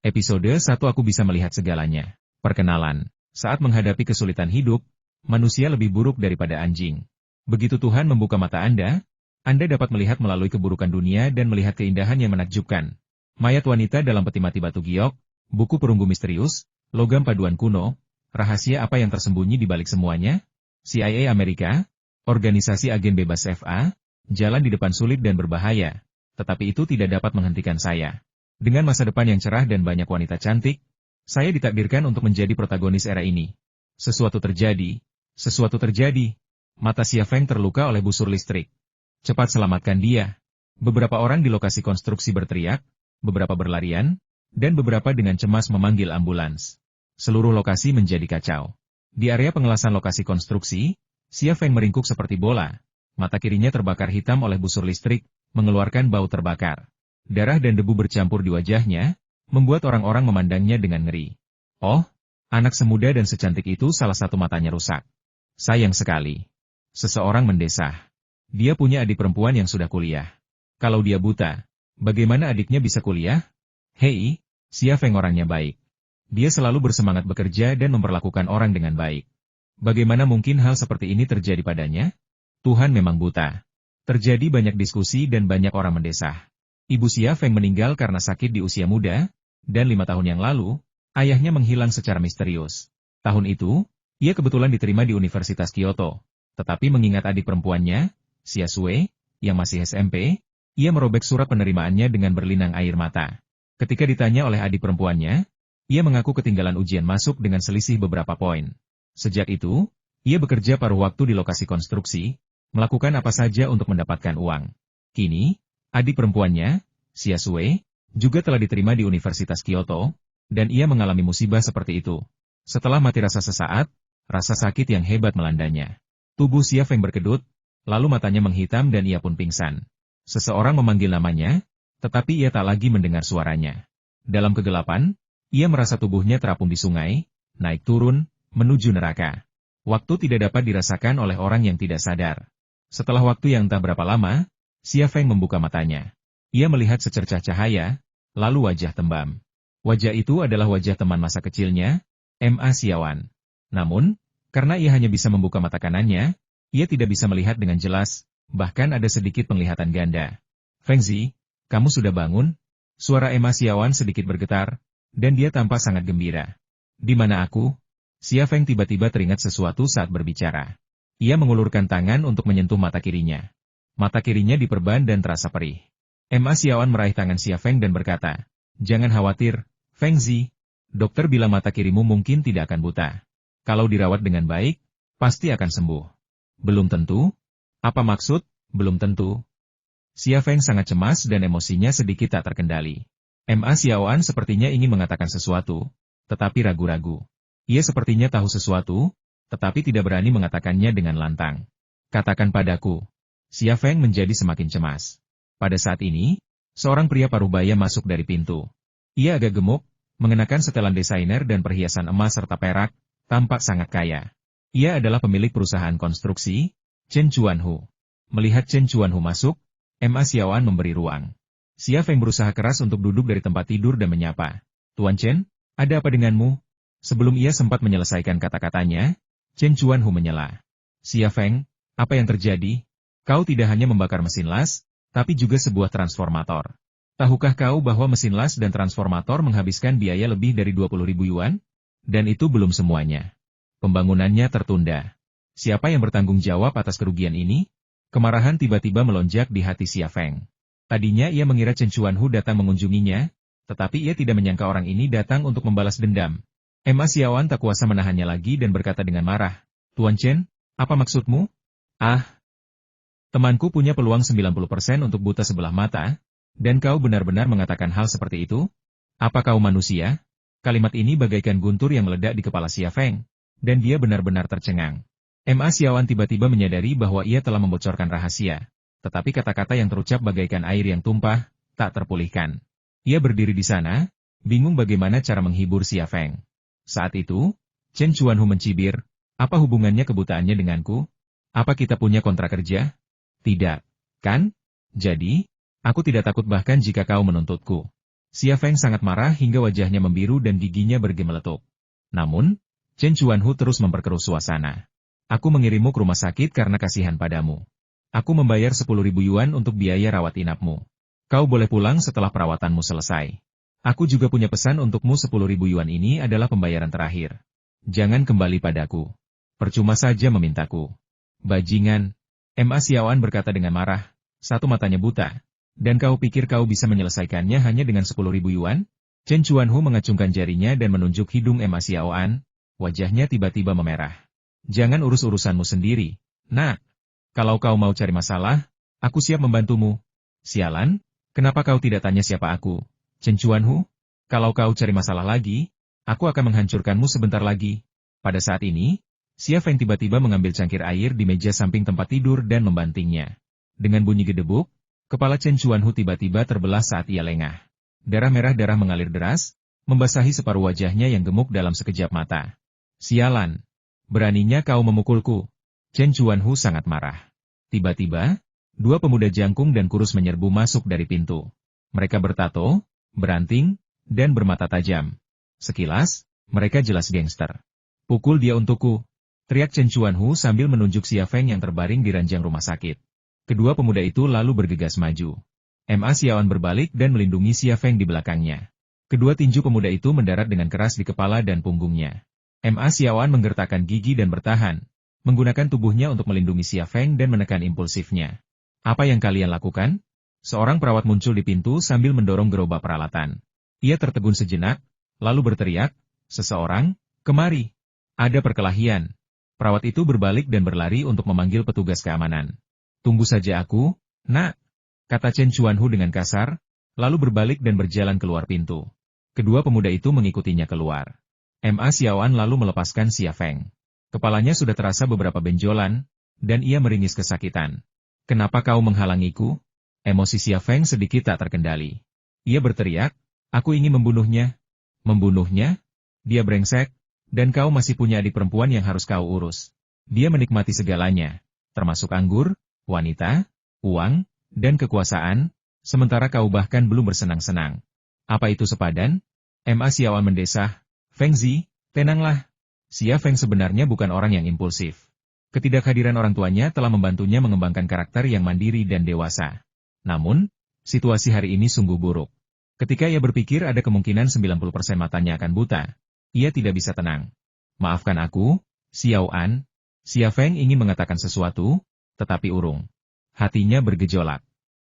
Episode 1 Aku Bisa Melihat Segalanya. Perkenalan. Saat menghadapi kesulitan hidup, manusia lebih buruk daripada anjing. Begitu Tuhan membuka mata Anda dapat melihat melalui keburukan dunia dan melihat keindahan yang menakjubkan. Mayat wanita dalam peti mati batu giok, buku perunggu misterius, logam paduan kuno, rahasia apa yang tersembunyi di balik semuanya? CIA Amerika, organisasi agen bebas FA, jalan di depan sulit dan berbahaya. Tetapi itu tidak dapat menghentikan saya. Dengan masa depan yang cerah dan banyak wanita cantik, saya ditakdirkan untuk menjadi protagonis era ini. Sesuatu terjadi. Mata Xia Feng terluka oleh busur listrik. Cepat selamatkan dia. Beberapa orang di lokasi konstruksi berteriak, beberapa berlarian, dan beberapa dengan cemas memanggil ambulans. Seluruh lokasi menjadi kacau. Di area pengelasan lokasi konstruksi, Xia Feng meringkuk seperti bola. Mata kirinya terbakar hitam oleh busur listrik, mengeluarkan bau terbakar. Darah dan debu bercampur di wajahnya, membuat orang-orang memandangnya dengan ngeri. Oh, anak semuda dan secantik itu salah satu matanya rusak. Sayang sekali. Seseorang mendesah. Dia punya adik perempuan yang sudah kuliah. Kalau dia buta, bagaimana adiknya bisa kuliah? Hei, Xia Feng orangnya baik. Dia selalu bersemangat bekerja dan memperlakukan orang dengan baik. Bagaimana mungkin hal seperti ini terjadi padanya? Tuhan memang buta. Terjadi banyak diskusi dan banyak orang mendesah. Ibu Xia Feng meninggal karena sakit di usia muda, dan 5 tahun yang lalu, ayahnya menghilang secara misterius. Tahun itu, ia kebetulan diterima di Universitas Kyoto. Tetapi mengingat adik perempuannya, Xia Sui, yang masih SMP, ia merobek surat penerimaannya dengan berlinang air mata. Ketika ditanya oleh adik perempuannya, ia mengaku ketinggalan ujian masuk dengan selisih beberapa poin. Sejak itu, ia bekerja paruh waktu di lokasi konstruksi, melakukan apa saja untuk mendapatkan uang. Kini, adik perempuannya, Xia Sui, juga telah diterima di Universitas Kyoto, dan ia mengalami musibah seperti itu. Setelah mati rasa sesaat, rasa sakit yang hebat melandanya. Tubuh Xia Feng berkedut, lalu matanya menghitam dan ia pun pingsan. Seseorang memanggil namanya, tetapi ia tak lagi mendengar suaranya. Dalam kegelapan, ia merasa tubuhnya terapung di sungai, naik turun, menuju neraka. Waktu tidak dapat dirasakan oleh orang yang tidak sadar. Setelah waktu yang tak berapa lama, Xia Feng membuka matanya. Ia melihat secercah cahaya, lalu wajah tembam. Wajah itu adalah wajah teman masa kecilnya, Ma Xiaowan. Namun, karena ia hanya bisa membuka mata kanannya, ia tidak bisa melihat dengan jelas, bahkan ada sedikit penglihatan ganda. Fengzi, kamu sudah bangun? Suara Ma Xiaowan sedikit bergetar, dan dia tampak sangat gembira. Di mana aku? Xia Feng tiba-tiba teringat sesuatu saat berbicara. Ia mengulurkan tangan untuk menyentuh mata kirinya. Mata kirinya diperban dan terasa perih. Ma Xiaowan meraih tangan Xia Feng dan berkata, "Jangan khawatir, Fengzi. Dokter bilang mata kirimu mungkin tidak akan buta. Kalau dirawat dengan baik, pasti akan sembuh." Belum tentu? Apa maksud, belum tentu? Xia Feng sangat cemas dan emosinya sedikit tak terkendali. Ma Xiaowan sepertinya ingin mengatakan sesuatu, tetapi ragu-ragu. Ia sepertinya tahu sesuatu, tetapi tidak berani mengatakannya dengan lantang. "Katakan padaku." Xia Feng menjadi semakin cemas. Pada saat ini, seorang pria paruhbaya masuk dari pintu. Ia agak gemuk, mengenakan setelan desainer dan perhiasan emas serta perak, tampak sangat kaya. Ia adalah pemilik perusahaan konstruksi, Chen Chuanhu. Melihat Chen Chuanhu masuk, Ma Xiaowan memberi ruang. Xia Feng berusaha keras untuk duduk dari tempat tidur dan menyapa. "Tuan Chen, ada apa denganmu?" Sebelum ia sempat menyelesaikan kata-katanya, Chen Chuanhu menyela. "Xia Feng, apa yang terjadi? Kau tidak hanya membakar mesin las, tapi juga sebuah transformator. Tahukah kau bahwa mesin las dan transformator menghabiskan biaya lebih dari 20.000 yuan? Dan itu belum semuanya. Pembangunannya tertunda. Siapa yang bertanggung jawab atas kerugian ini?" Kemarahan tiba-tiba melonjak di hati Xia Feng. Tadinya ia mengira Chen Chuanhu datang mengunjunginya, tetapi ia tidak menyangka orang ini datang untuk membalas dendam. Ma Xiaowan tak kuasa menahannya lagi dan berkata dengan marah, "Tuan Chen, apa maksudmu?" "Ah, temanku punya peluang 90% untuk buta sebelah mata, dan kau benar-benar mengatakan hal seperti itu? Apa kau manusia?" Kalimat ini bagaikan guntur yang meledak di kepala Xia Feng, dan dia benar-benar tercengang. Ma Xiaowan tiba-tiba menyadari bahwa ia telah membocorkan rahasia, tetapi kata-kata yang terucap bagaikan air yang tumpah, tak terpulihkan. Ia berdiri di sana, bingung bagaimana cara menghibur Xia Feng. Saat itu, Chen Chuanhu mencibir, "Apa hubungannya kebutaannya denganku? Apa kita punya kontrak kerja?" "Tidak, kan? Jadi, aku tidak takut bahkan jika kau menuntutku." Xia Feng sangat marah hingga wajahnya membiru dan giginya bergemeletup. Namun, Chen Chuanhu terus memperkeruh suasana. Aku mengirimmu ke rumah sakit karena kasihan padamu. Aku membayar 10.000 yuan untuk biaya rawat inapmu. Kau boleh pulang setelah perawatanmu selesai. Aku juga punya pesan untukmu 10.000 yuan ini adalah pembayaran terakhir. Jangan kembali padaku. Percuma saja memintaku. Bajingan. Ma Xiaoan berkata dengan marah, satu matanya buta. Dan kau pikir kau bisa menyelesaikannya hanya dengan 10.000 yuan? Chen Chuanhu mengacungkan jarinya dan menunjuk hidung Ma Xiaoan. Wajahnya tiba-tiba memerah. Jangan urus-urusanmu sendiri, nak. Kalau kau mau cari masalah, aku siap membantumu. Sialan, kenapa kau tidak tanya siapa aku? Chen Chuanhu, kalau kau cari masalah lagi, aku akan menghancurkanmu sebentar lagi. Pada saat ini, Xia Feng tiba-tiba mengambil cangkir air di meja samping tempat tidur dan membantingnya. Dengan bunyi gedebuk, kepala Chen Chuanhu tiba-tiba terbelah saat ia lengah. Darah merah mengalir deras, membasahi separuh wajahnya yang gemuk dalam sekejap mata. Sialan, beraninya kau memukulku. Chen Chuanhu sangat marah. Tiba-tiba, dua pemuda jangkung dan kurus menyerbu masuk dari pintu. Mereka bertato, beranting, dan bermata tajam. Sekilas, mereka jelas gangster. Pukul dia untukku, teriak Chen Chuanhu sambil menunjuk Xia Feng yang terbaring di ranjang rumah sakit. Kedua pemuda itu lalu bergegas maju. Ma Xiaoan berbalik dan melindungi Xia Feng di belakangnya. Kedua tinju pemuda itu mendarat dengan keras di kepala dan punggungnya. Ma Xiaoan menggertakkan gigi dan bertahan, menggunakan tubuhnya untuk melindungi Xia Feng dan menekan impulsifnya. Apa yang kalian lakukan? Seorang perawat muncul di pintu sambil mendorong gerobak peralatan. Ia tertegun sejenak, lalu berteriak, seseorang, kemari. Ada perkelahian. Perawat itu berbalik dan berlari untuk memanggil petugas keamanan. Tunggu saja aku, nak, kata Chen Chuanhu dengan kasar, lalu berbalik dan berjalan keluar pintu. Kedua pemuda itu mengikutinya keluar. Ma Xiaoan lalu melepaskan Xia Feng. Kepalanya sudah terasa beberapa benjolan, dan ia meringis kesakitan. Kenapa kau menghalangiku? Emosi Xia Feng sedikit tak terkendali. Ia berteriak, aku ingin membunuhnya. Membunuhnya? Dia brengsek, dan kau masih punya adik perempuan yang harus kau urus. Dia menikmati segalanya, termasuk anggur, wanita, uang, dan kekuasaan, sementara kau bahkan belum bersenang-senang. Apa itu sepadan? Ma Xiaoan mendesah, Feng Zi, tenanglah. Xia Feng sebenarnya bukan orang yang impulsif. Ketidakhadiran orang tuanya telah membantunya mengembangkan karakter yang mandiri dan dewasa. Namun, situasi hari ini sungguh buruk. Ketika ia berpikir ada kemungkinan 90% matanya akan buta, ia tidak bisa tenang. Maafkan aku, Xiaoan. Xia Feng ingin mengatakan sesuatu, tetapi urung. Hatinya bergejolak.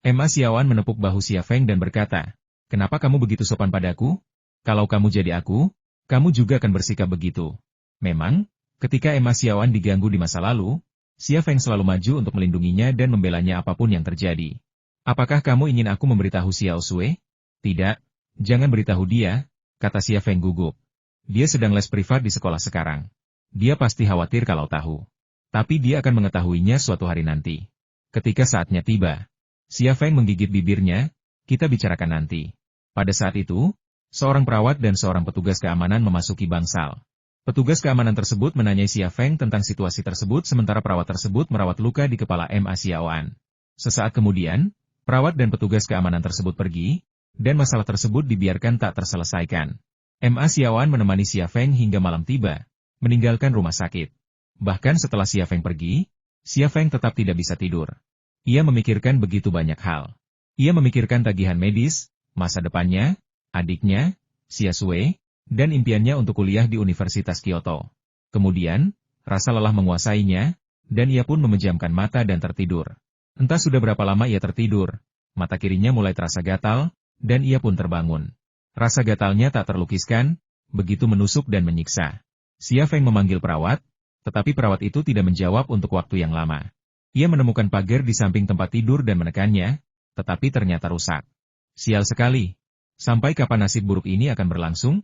Ma Xiaoan menepuk bahu Xia Feng dan berkata, kenapa kamu begitu sopan padaku? Kalau kamu jadi aku, kamu juga akan bersikap begitu. Memang, ketika Ma Xiaoan diganggu di masa lalu, Xia Feng selalu maju untuk melindunginya dan membelanya apapun yang terjadi. Apakah kamu ingin aku memberitahu Xiao Sui? Tidak, jangan beritahu dia, kata Xia Feng gugup. Dia sedang les privat di sekolah sekarang. Dia pasti khawatir kalau tahu. Tapi dia akan mengetahuinya suatu hari nanti. Ketika saatnya tiba, Xia Feng menggigit bibirnya, kita bicarakan nanti. Pada saat itu, seorang perawat dan seorang petugas keamanan memasuki bangsal. Petugas keamanan tersebut menanyai Xia Feng tentang situasi tersebut sementara perawat tersebut merawat luka di kepala Ma Xiaoan. Sesaat kemudian, perawat dan petugas keamanan tersebut pergi, dan masalah tersebut dibiarkan tak terselesaikan. Ma Xiaoan menemani Xia Feng hingga malam tiba, meninggalkan rumah sakit. Bahkan setelah Xia Feng pergi, Xia Feng tetap tidak bisa tidur. Ia memikirkan begitu banyak hal. Ia memikirkan tagihan medis, masa depannya, adiknya, Xia Sui, dan impiannya untuk kuliah di Universitas Kyoto. Kemudian, rasa lelah menguasainya, dan ia pun memejamkan mata dan tertidur. Entah sudah berapa lama ia tertidur, mata kirinya mulai terasa gatal, dan ia pun terbangun. Rasa gatalnya tak terlukiskan, begitu menusuk dan menyiksa. Xia Feng memanggil perawat, tetapi perawat itu tidak menjawab untuk waktu yang lama. Ia menemukan pagar di samping tempat tidur dan menekannya, tetapi ternyata rusak. Sial sekali. Sampai kapan nasib buruk ini akan berlangsung?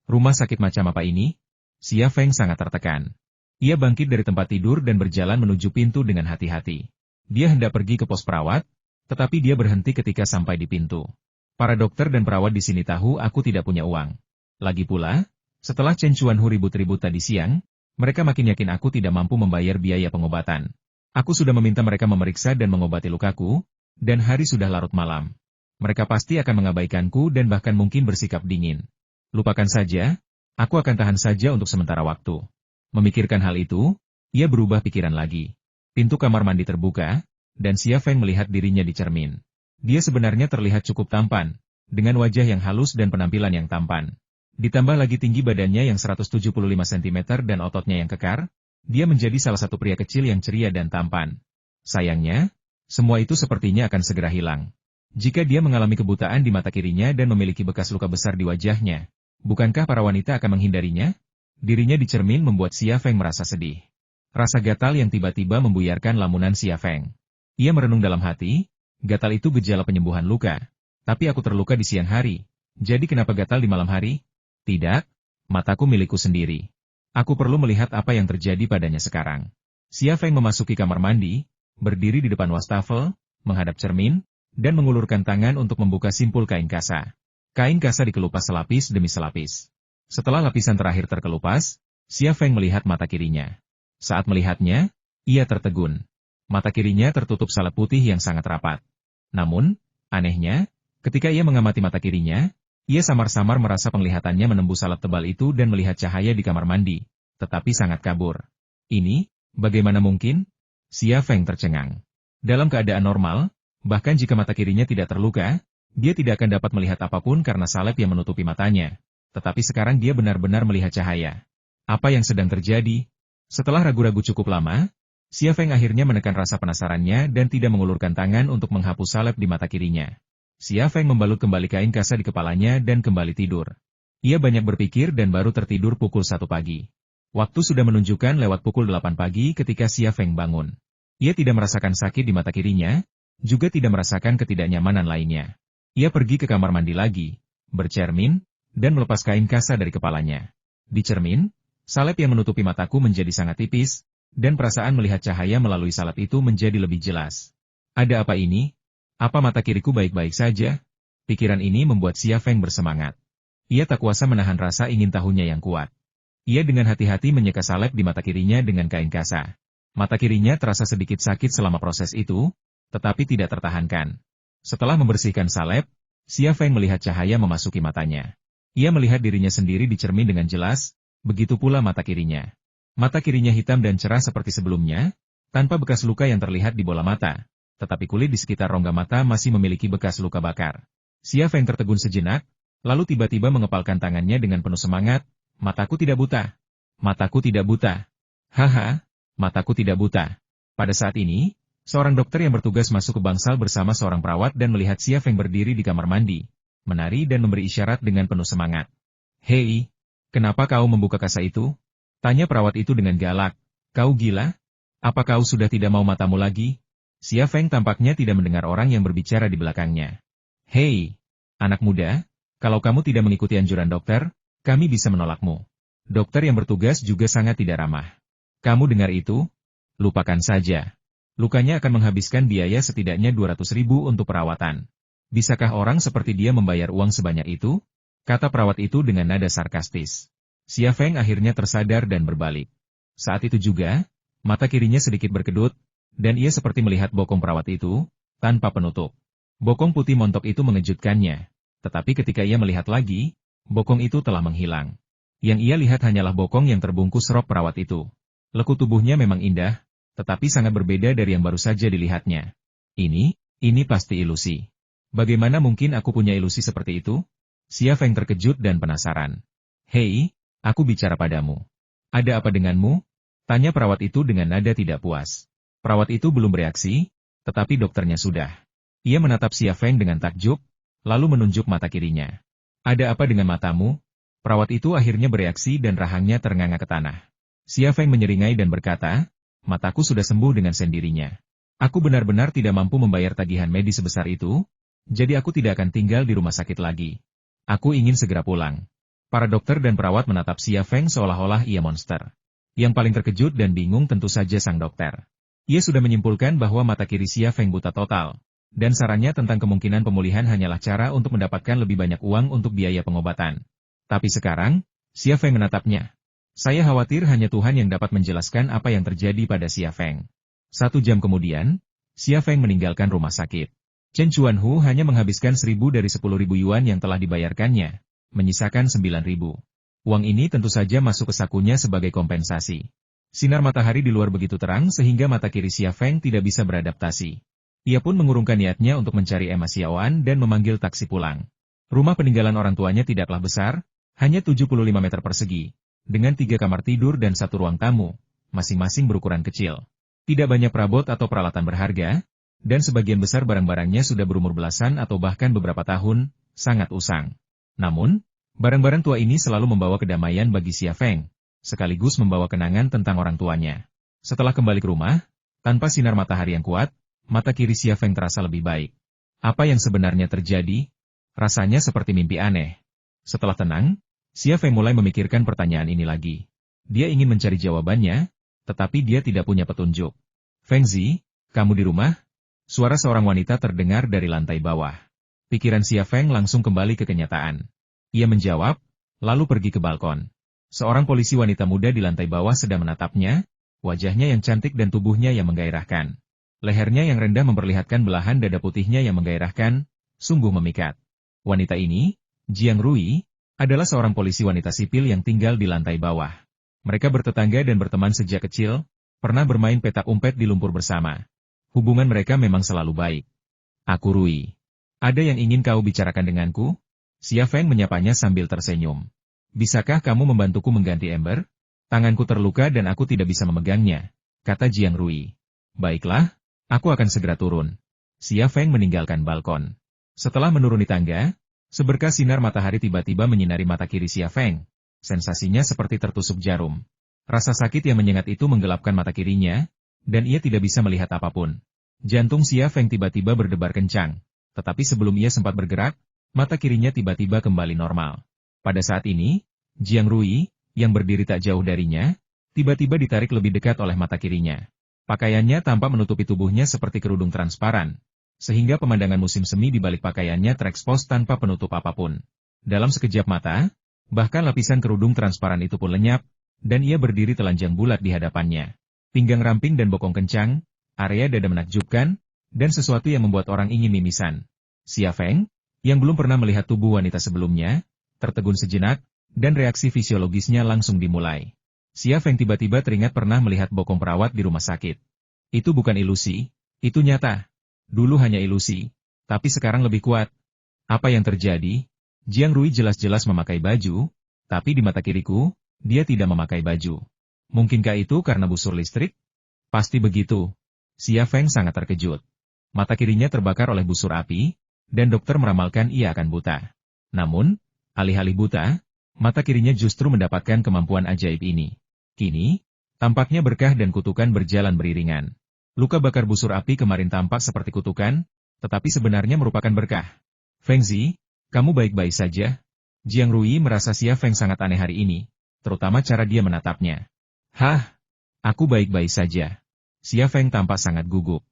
Rumah sakit macam apa ini? Xia Feng sangat tertekan. Ia bangkit dari tempat tidur dan berjalan menuju pintu dengan hati-hati. Dia hendak pergi ke pos perawat, tetapi dia berhenti ketika sampai di pintu. Para dokter dan perawat di sini tahu aku tidak punya uang. Lagi pula, setelah Chen Chuanhu ribut-ribut tadi siang, mereka makin yakin aku tidak mampu membayar biaya pengobatan. Aku sudah meminta mereka memeriksa dan mengobati lukaku, dan hari sudah larut malam. Mereka pasti akan mengabaikanku dan bahkan mungkin bersikap dingin. Lupakan saja, aku akan tahan saja untuk sementara waktu. Memikirkan hal itu, ia berubah pikiran lagi. Pintu kamar mandi terbuka, dan Xia Feng melihat dirinya di cermin. Dia sebenarnya terlihat cukup tampan, dengan wajah yang halus dan penampilan yang tampan. Ditambah lagi tinggi badannya yang 175 cm dan ototnya yang kekar, dia menjadi salah satu pria kecil yang ceria dan tampan. Sayangnya, semua itu sepertinya akan segera hilang. Jika dia mengalami kebutaan di mata kirinya dan memiliki bekas luka besar di wajahnya, bukankah para wanita akan menghindarinya? Dirinya di cermin membuat Xia Feng merasa sedih. Rasa gatal yang tiba-tiba membuyarkan lamunan Xia Feng. Ia merenung dalam hati, gatal itu gejala penyembuhan luka. Tapi aku terluka di siang hari, jadi kenapa gatal di malam hari? Tidak, mataku milikku sendiri. Aku perlu melihat apa yang terjadi padanya sekarang. Xia Feng memasuki kamar mandi, berdiri di depan wastafel, menghadap cermin, dan mengulurkan tangan untuk membuka simpul kain kasa. Kain kasa dikelupas selapis demi selapis. Setelah lapisan terakhir terkelupas, Xia Feng melihat mata kirinya. Saat melihatnya, ia tertegun. Mata kirinya tertutup salep putih yang sangat rapat. Namun, anehnya, ketika ia mengamati mata kirinya, ia samar-samar merasa penglihatannya menembus salep tebal itu dan melihat cahaya di kamar mandi, tetapi sangat kabur. Ini, bagaimana mungkin? Xia Feng tercengang. Dalam keadaan normal, bahkan jika mata kirinya tidak terluka, dia tidak akan dapat melihat apapun karena salep yang menutupi matanya. Tetapi sekarang dia benar-benar melihat cahaya. Apa yang sedang terjadi? Setelah ragu-ragu cukup lama, Xia Feng akhirnya menekan rasa penasarannya dan tidak mengulurkan tangan untuk menghapus salep di mata kirinya. Xia Feng membalut kembali kain kasa di kepalanya dan kembali tidur. Ia banyak berpikir dan baru tertidur pukul 1 pagi. Waktu sudah menunjukkan lewat pukul 8 pagi ketika Xia Feng bangun. Ia tidak merasakan sakit di mata kirinya, juga tidak merasakan ketidaknyamanan lainnya. Ia pergi ke kamar mandi lagi, bercermin, dan melepas kain kasa dari kepalanya. Di cermin, salep yang menutupi mataku menjadi sangat tipis, dan perasaan melihat cahaya melalui salep itu menjadi lebih jelas. Ada apa ini? Apa mata kiriku baik-baik saja? Pikiran ini membuat Xia Feng bersemangat. Ia tak kuasa menahan rasa ingin tahunya yang kuat. Ia dengan hati-hati menyeka salep di mata kirinya dengan kain kasa. Mata kirinya terasa sedikit sakit selama proses itu, tetapi tidak tertahankan. Setelah membersihkan salep, Xia Feng melihat cahaya memasuki matanya. Ia melihat dirinya sendiri di cermin dengan jelas, begitu pula mata kirinya. Mata kirinya hitam dan cerah seperti sebelumnya, tanpa bekas luka yang terlihat di bola mata, tetapi kulit di sekitar rongga mata masih memiliki bekas luka bakar. Xia Feng tertegun sejenak, lalu tiba-tiba mengepalkan tangannya dengan penuh semangat. Mataku tidak buta. Mataku tidak buta. Haha, mataku tidak buta. Pada saat ini, seorang dokter yang bertugas masuk ke bangsal bersama seorang perawat dan melihat Xia Feng berdiri di kamar mandi, menari dan memberi isyarat dengan penuh semangat. Hei, kenapa kau membuka kasa itu? Tanya perawat itu dengan galak. Kau gila? Apa kau sudah tidak mau matamu lagi? Xia Feng tampaknya tidak mendengar orang yang berbicara di belakangnya. Hei, anak muda, kalau kamu tidak mengikuti anjuran dokter, kami bisa menolakmu. Dokter yang bertugas juga sangat tidak ramah. Kamu dengar itu? Lupakan saja. Lukanya akan menghabiskan biaya setidaknya 200.000 untuk perawatan. Bisakah orang seperti dia membayar uang sebanyak itu? Kata perawat itu dengan nada sarkastis. Xia Feng akhirnya tersadar dan berbalik. Saat itu juga, mata kirinya sedikit berkedut, dan ia seperti melihat bokong perawat itu, tanpa penutup. Bokong putih montok itu mengejutkannya, tetapi ketika ia melihat lagi, bokong itu telah menghilang. Yang ia lihat hanyalah bokong yang terbungkus rok perawat itu. Lekuk tubuhnya memang indah, tetapi sangat berbeda dari yang baru saja dilihatnya. Ini pasti ilusi. Bagaimana mungkin aku punya ilusi seperti itu? Xia Feng terkejut dan penasaran. Hei, aku bicara padamu. Ada apa denganmu? Tanya perawat itu dengan nada tidak puas. Perawat itu belum bereaksi, tetapi dokternya sudah. Ia menatap Xia Feng dengan takjub, lalu menunjuk mata kirinya. Ada apa dengan matamu? Perawat itu akhirnya bereaksi dan rahangnya ternganga ke tanah. Xia Feng menyeringai dan berkata, mataku sudah sembuh dengan sendirinya. Aku benar-benar tidak mampu membayar tagihan medis sebesar itu, jadi aku tidak akan tinggal di rumah sakit lagi. Aku ingin segera pulang. Para dokter dan perawat menatap Xia Feng seolah-olah ia monster. Yang paling terkejut dan bingung tentu saja sang dokter. Ia sudah menyimpulkan bahwa mata kiri Xia Feng buta total, dan sarannya tentang kemungkinan pemulihan hanyalah cara untuk mendapatkan lebih banyak uang untuk biaya pengobatan. Tapi sekarang, Xia Feng menatapnya. Saya khawatir hanya Tuhan yang dapat menjelaskan apa yang terjadi pada Xia Feng. 1 jam kemudian, Xia Feng meninggalkan rumah sakit. Chen Chuanhu hanya menghabiskan 1.000 dari 10.000 yuan yang telah dibayarkannya, menyisakan 9.000. Uang ini tentu saja masuk ke sakunya sebagai kompensasi. Sinar matahari di luar begitu terang sehingga mata kiri Xia Feng tidak bisa beradaptasi. Ia pun mengurungkan niatnya untuk mencari Emma Xiaoan dan memanggil taksi pulang. Rumah peninggalan orang tuanya tidaklah besar, hanya 75 meter persegi, dengan 3 kamar tidur dan 1 ruang tamu, masing-masing berukuran kecil. Tidak banyak perabot atau peralatan berharga, dan sebagian besar barang-barangnya sudah berumur belasan atau bahkan beberapa tahun, sangat usang. Namun, barang-barang tua ini selalu membawa kedamaian bagi Xia Feng, sekaligus membawa kenangan tentang orang tuanya. Setelah kembali ke rumah, tanpa sinar matahari yang kuat, mata kiri Xia Feng terasa lebih baik. Apa yang sebenarnya terjadi? Rasanya seperti mimpi aneh. Setelah tenang, Xia Feng mulai memikirkan pertanyaan ini lagi. Dia ingin mencari jawabannya, tetapi dia tidak punya petunjuk. Feng Zi, kamu di rumah? Suara seorang wanita terdengar dari lantai bawah. Pikiran Xia Feng langsung kembali ke kenyataan. Ia menjawab, lalu pergi ke balkon. Seorang polisi wanita muda di lantai bawah sedang menatapnya, wajahnya yang cantik dan tubuhnya yang menggairahkan. Lehernya yang rendah memperlihatkan belahan dada putihnya yang menggairahkan, sungguh memikat. Wanita ini, Jiang Rui, adalah seorang polisi wanita sipil yang tinggal di lantai bawah. Mereka bertetangga dan berteman sejak kecil, pernah bermain petak umpet di lumpur bersama. Hubungan mereka memang selalu baik. Aku Rui. Ada yang ingin kau bicarakan denganku? Xia Feng menyapanya sambil tersenyum. Bisakah kamu membantuku mengganti ember? Tanganku terluka dan aku tidak bisa memegangnya, kata Jiang Rui. Baiklah, aku akan segera turun. Xia Feng meninggalkan balkon. Setelah menuruni tangga, seberkas sinar matahari tiba-tiba menyinari mata kiri Xia Feng. Sensasinya seperti tertusuk jarum. Rasa sakit yang menyengat itu menggelapkan mata kirinya, dan ia tidak bisa melihat apapun. Jantung Xia Feng tiba-tiba berdebar kencang, tetapi sebelum ia sempat bergerak, mata kirinya tiba-tiba kembali normal. Pada saat ini, Jiang Rui, yang berdiri tak jauh darinya, tiba-tiba ditarik lebih dekat oleh mata kirinya. Pakaiannya tampak menutupi tubuhnya seperti kerudung transparan, sehingga pemandangan musim semi di balik pakaiannya terekspos tanpa penutup apapun. Dalam sekejap mata, bahkan lapisan kerudung transparan itu pun lenyap, dan ia berdiri telanjang bulat di hadapannya. Pinggang ramping dan bokong kencang, area dada menakjubkan, dan sesuatu yang membuat orang ingin mimisan. Xia Feng, yang belum pernah melihat tubuh wanita sebelumnya, tertegun sejenak, dan reaksi fisiologisnya langsung dimulai. Xia Feng tiba-tiba teringat pernah melihat bokong perawat di rumah sakit. Itu bukan ilusi, itu nyata. Dulu hanya ilusi, tapi sekarang lebih kuat. Apa yang terjadi? Jiang Rui jelas-jelas memakai baju, tapi di mata kiriku, dia tidak memakai baju. Mungkinkah itu karena busur listrik? Pasti begitu. Xia Feng sangat terkejut. Mata kirinya terbakar oleh busur api, dan dokter meramalkan ia akan buta. Namun, alih-alih buta, mata kirinya justru mendapatkan kemampuan ajaib ini. Kini, tampaknya berkah dan kutukan berjalan beriringan. Luka bakar busur api kemarin tampak seperti kutukan, tetapi sebenarnya merupakan berkah. Feng Zi, kamu baik-baik saja? Jiang Rui merasa Xia Feng sangat aneh hari ini, terutama cara dia menatapnya. Hah? Aku baik-baik saja. Xia Feng tampak sangat gugup.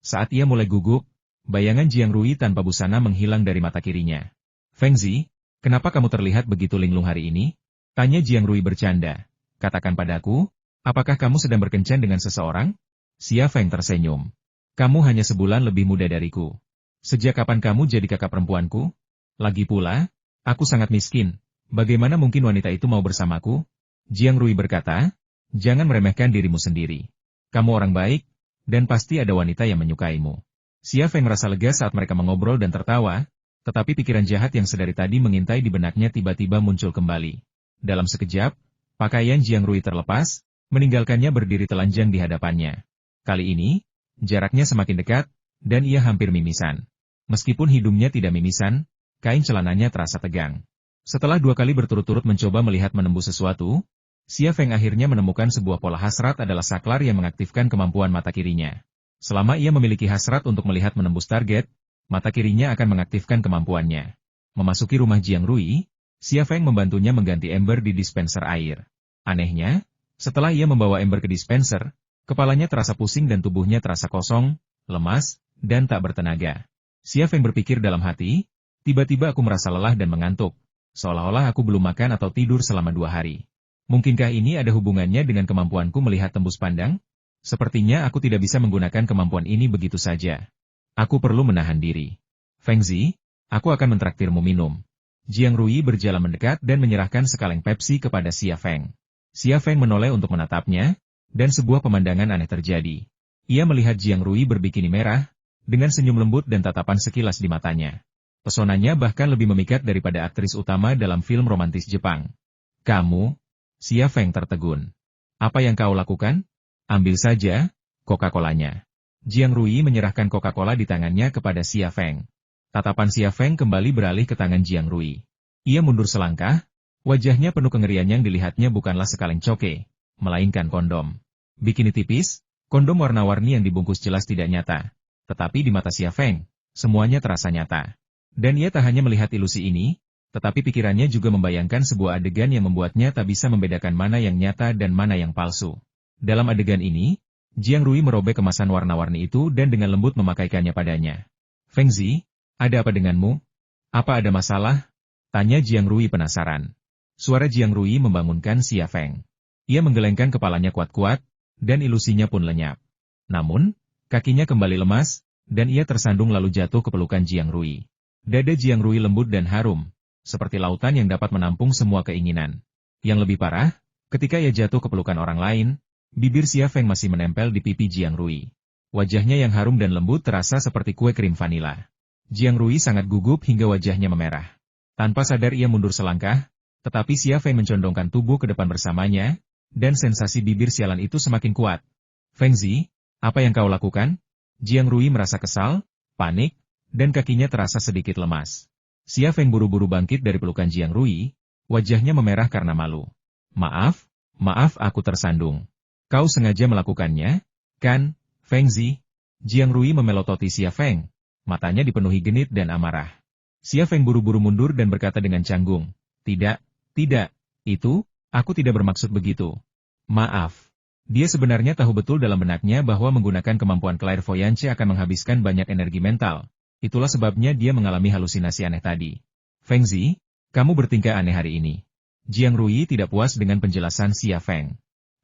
Saat ia mulai gugup, bayangan Jiang Rui tanpa busana menghilang dari mata kirinya. Feng Zi, kenapa kamu terlihat begitu linglung hari ini? Tanya Jiang Rui bercanda. Katakan padaku, apakah kamu sedang berkencan dengan seseorang? Xia Feng tersenyum. Kamu hanya sebulan lebih muda dariku. Sejak kapan kamu jadi kakak perempuanku? Lagi pula, aku sangat miskin. Bagaimana mungkin wanita itu mau bersamaku? Jiang Rui berkata, jangan meremehkan dirimu sendiri. Kamu orang baik, dan pasti ada wanita yang menyukaimu. Xia Feng merasa lega saat mereka mengobrol dan tertawa, tetapi pikiran jahat yang sedari tadi mengintai di benaknya tiba-tiba muncul kembali. Dalam sekejap, pakaian Jiang Rui terlepas, meninggalkannya berdiri telanjang di hadapannya. Kali ini, jaraknya semakin dekat, dan ia hampir mimisan. Meskipun hidungnya tidak mimisan, kain celananya terasa tegang. Setelah 2 kali berturut-turut mencoba melihat menembus sesuatu, Xia Feng akhirnya menemukan sebuah pola hasrat adalah saklar yang mengaktifkan kemampuan mata kirinya. Selama ia memiliki hasrat untuk melihat menembus target, mata kirinya akan mengaktifkan kemampuannya. Memasuki rumah Jiang Rui, Xia Feng membantunya mengganti ember di dispenser air. Anehnya, setelah ia membawa ember ke dispenser, kepalanya terasa pusing dan tubuhnya terasa kosong, lemas, dan tak bertenaga. Xia Feng berpikir dalam hati, tiba-tiba aku merasa lelah dan mengantuk, seolah-olah aku belum makan atau tidur selama 2 hari. Mungkinkah ini ada hubungannya dengan kemampuanku melihat tembus pandang? Sepertinya aku tidak bisa menggunakan kemampuan ini begitu saja. Aku perlu menahan diri. Fengzi, aku akan mentraktirmu minum. Jiang Rui berjalan mendekat dan menyerahkan sekaleng Pepsi kepada Xia Feng. Xia Feng menoleh untuk menatapnya, dan sebuah pemandangan aneh terjadi. Ia melihat Jiang Rui berbikini merah, dengan senyum lembut dan tatapan sekilas di matanya. Pesonanya bahkan lebih memikat daripada aktris utama dalam film romantis Jepang. Kamu? Xia Feng tertegun. Apa yang kau lakukan? Ambil saja Coca-Colanya. Jiang Rui menyerahkan Coca-Cola di tangannya kepada Xia Feng. Tatapan Xia Feng kembali beralih ke tangan Jiang Rui. Ia mundur selangkah, wajahnya penuh kengerian yang dilihatnya bukanlah sekaleng coke, melainkan kondom. Bikini tipis, kondom warna-warni yang dibungkus jelas tidak nyata. Tetapi di mata Xia Feng, semuanya terasa nyata. Dan ia tak hanya melihat ilusi ini, tetapi pikirannya juga membayangkan sebuah adegan yang membuatnya tak bisa membedakan mana yang nyata dan mana yang palsu. Dalam adegan ini, Jiang Rui merobek kemasan warna-warni itu dan dengan lembut memakaikannya padanya. Fengzi, ada apa denganmu? Apa ada masalah? Tanya Jiang Rui penasaran. Suara Jiang Rui membangunkan Xia Feng. Ia menggelengkan kepalanya kuat-kuat, dan ilusinya pun lenyap. Namun, kakinya kembali lemas, dan ia tersandung lalu jatuh ke pelukan Jiang Rui. Dada Jiang Rui lembut dan harum, seperti lautan yang dapat menampung semua keinginan. Yang lebih parah, ketika ia jatuh ke pelukan orang lain, bibir Xia Feng masih menempel di pipi Jiang Rui. Wajahnya yang harum dan lembut terasa seperti kue krim vanila. Jiang Rui sangat gugup hingga wajahnya memerah. Tanpa sadar ia mundur selangkah, tetapi Xia Feng mencondongkan tubuh ke depan bersamanya, dan sensasi bibir sialan itu semakin kuat. Fengzi, apa yang kau lakukan? Jiang Rui merasa kesal, panik, dan kakinya terasa sedikit lemas. Xia Feng buru-buru bangkit dari pelukan Jiang Rui, wajahnya memerah karena malu. Maaf aku tersandung. Kau sengaja melakukannya, kan, Fengzi? Jiang Rui memelototi Xia Feng. Matanya dipenuhi genit dan amarah. Xia Feng buru-buru mundur dan berkata dengan canggung, tidak, aku tidak bermaksud begitu. Maaf. Dia sebenarnya tahu betul dalam benaknya bahwa menggunakan kemampuan clairvoyance akan menghabiskan banyak energi mental. Itulah sebabnya dia mengalami halusinasi aneh tadi. Fengzi, kamu bertingkah aneh hari ini. Jiang Rui tidak puas dengan penjelasan Xia Feng.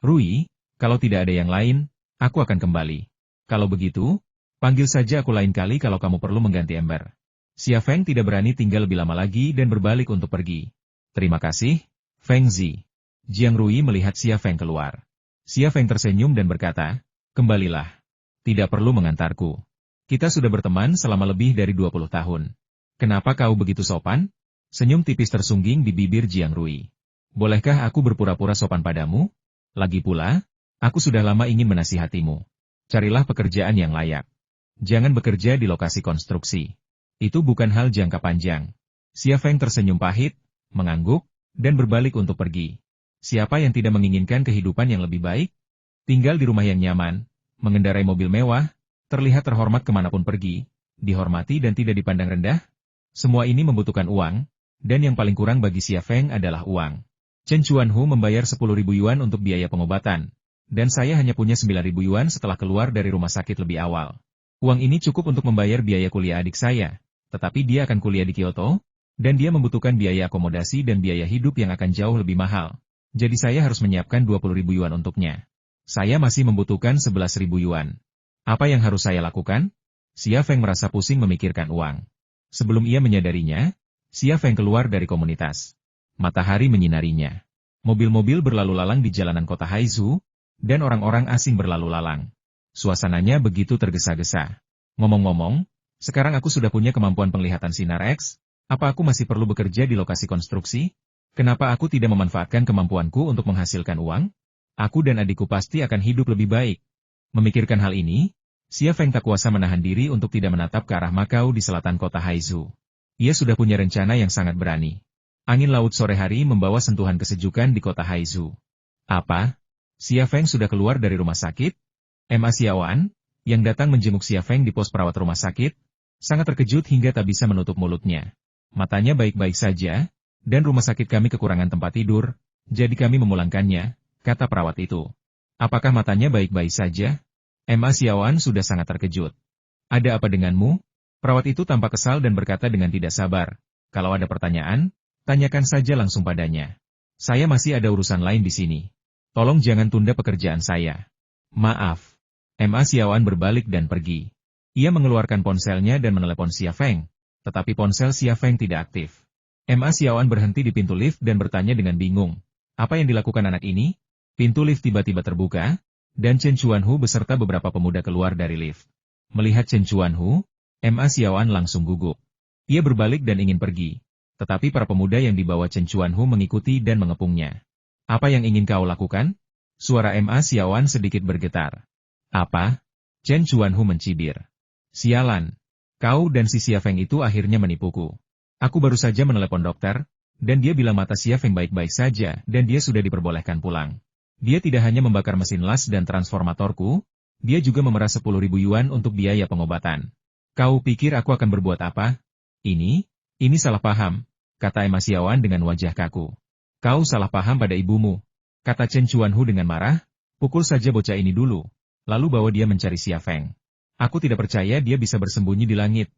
Rui, kalau tidak ada yang lain, aku akan kembali. Kalau begitu, panggil saja aku lain kali kalau kamu perlu mengganti ember. Xia Feng tidak berani tinggal lebih lama lagi dan berbalik untuk pergi. Terima kasih, Fengzi. Jiang Rui melihat Xia Feng keluar. Xia Feng tersenyum dan berkata, kembalilah. Tidak perlu mengantarku. Kita sudah berteman selama lebih dari 20 tahun. Kenapa kau begitu sopan? Senyum tipis tersungging di bibir Jiang Rui. Bolehkah aku berpura-pura sopan padamu? Lagi pula, aku sudah lama ingin menasihatimu. Carilah pekerjaan yang layak. Jangan bekerja di lokasi konstruksi. Itu bukan hal jangka panjang. Xia Feng tersenyum pahit, mengangguk, dan berbalik untuk pergi. Siapa yang tidak menginginkan kehidupan yang lebih baik? Tinggal di rumah yang nyaman, mengendarai mobil mewah, terlihat terhormat kemanapun pergi, dihormati dan tidak dipandang rendah? Semua ini membutuhkan uang, dan yang paling kurang bagi Xia Feng adalah uang. Chen Chuanhu membayar 10.000 yuan untuk biaya pengobatan, dan saya hanya punya 9.000 yuan setelah keluar dari rumah sakit lebih awal. Uang ini cukup untuk membayar biaya kuliah adik saya, tetapi dia akan kuliah di Kyoto, dan dia membutuhkan biaya akomodasi dan biaya hidup yang akan jauh lebih mahal. Jadi saya harus menyiapkan 20.000 yuan untuknya. Saya masih membutuhkan 11.000 yuan. Apa yang harus saya lakukan? Xia Feng merasa pusing memikirkan uang. Sebelum ia menyadarinya, Xia Feng keluar dari komunitas. Matahari menyinarinya. Mobil-mobil berlalu lalang di jalanan kota Haizu, dan orang-orang asing berlalu lalang. Suasananya begitu tergesa-gesa. Ngomong-ngomong, sekarang aku sudah punya kemampuan penglihatan sinar X, apa aku masih perlu bekerja di lokasi konstruksi? Kenapa aku tidak memanfaatkan kemampuanku untuk menghasilkan uang? Aku dan adikku pasti akan hidup lebih baik. Memikirkan hal ini, Xia Feng tak kuasa menahan diri untuk tidak menatap ke arah Makau di selatan kota Haizu. Ia sudah punya rencana yang sangat berani. Angin laut sore hari membawa sentuhan kesejukan di kota Haizu. Apa? Xia Feng sudah keluar dari rumah sakit? Ma Xiaoan, yang datang menjenguk Xia Feng di pos perawat rumah sakit, sangat terkejut hingga tak bisa menutup mulutnya. Matanya baik-baik saja, dan rumah sakit kami kekurangan tempat tidur, jadi kami memulangkannya, kata perawat itu. Apakah matanya baik-baik saja? Ma Xiaoan sudah sangat terkejut. Ada apa denganmu? Perawat itu tampak kesal dan berkata dengan tidak sabar. Kalau ada pertanyaan, tanyakan saja langsung padanya. Saya masih ada urusan lain di sini. Tolong jangan tunda pekerjaan saya. Maaf. Ma Xiaoan berbalik dan pergi. Ia mengeluarkan ponselnya dan menelepon Xia Feng, tetapi ponsel Xia Feng tidak aktif. Ma Xiaoan berhenti di pintu lift dan bertanya dengan bingung. Apa yang dilakukan anak ini? Pintu lift tiba-tiba terbuka, dan Chen Chuanhu beserta beberapa pemuda keluar dari lift. Melihat Chen Chuanhu, Ma Xiaoan langsung gugup. Ia berbalik dan ingin pergi. Tetapi para pemuda yang dibawa Chen Chuanhu mengikuti dan mengepungnya. Apa yang ingin kau lakukan? Suara Ma Xiaoan sedikit bergetar. Apa? Chen Chuanhu mencibir. Sialan. Kau dan si Xia Feng itu akhirnya menipuku. Aku baru saja menelepon dokter, dan dia bilang mata Xia Feng baik-baik saja dan dia sudah diperbolehkan pulang. Dia tidak hanya membakar mesin las dan transformatorku, dia juga memeras 10.000 yuan untuk biaya pengobatan. Kau pikir aku akan berbuat apa? Ini salah paham, kata Ma Xiaoan dengan wajah kaku. Kau salah paham pada ibumu, kata Chen Chuanhu dengan marah, pukul saja bocah ini dulu, lalu bawa dia mencari Xia Feng. Aku tidak percaya dia bisa bersembunyi di langit.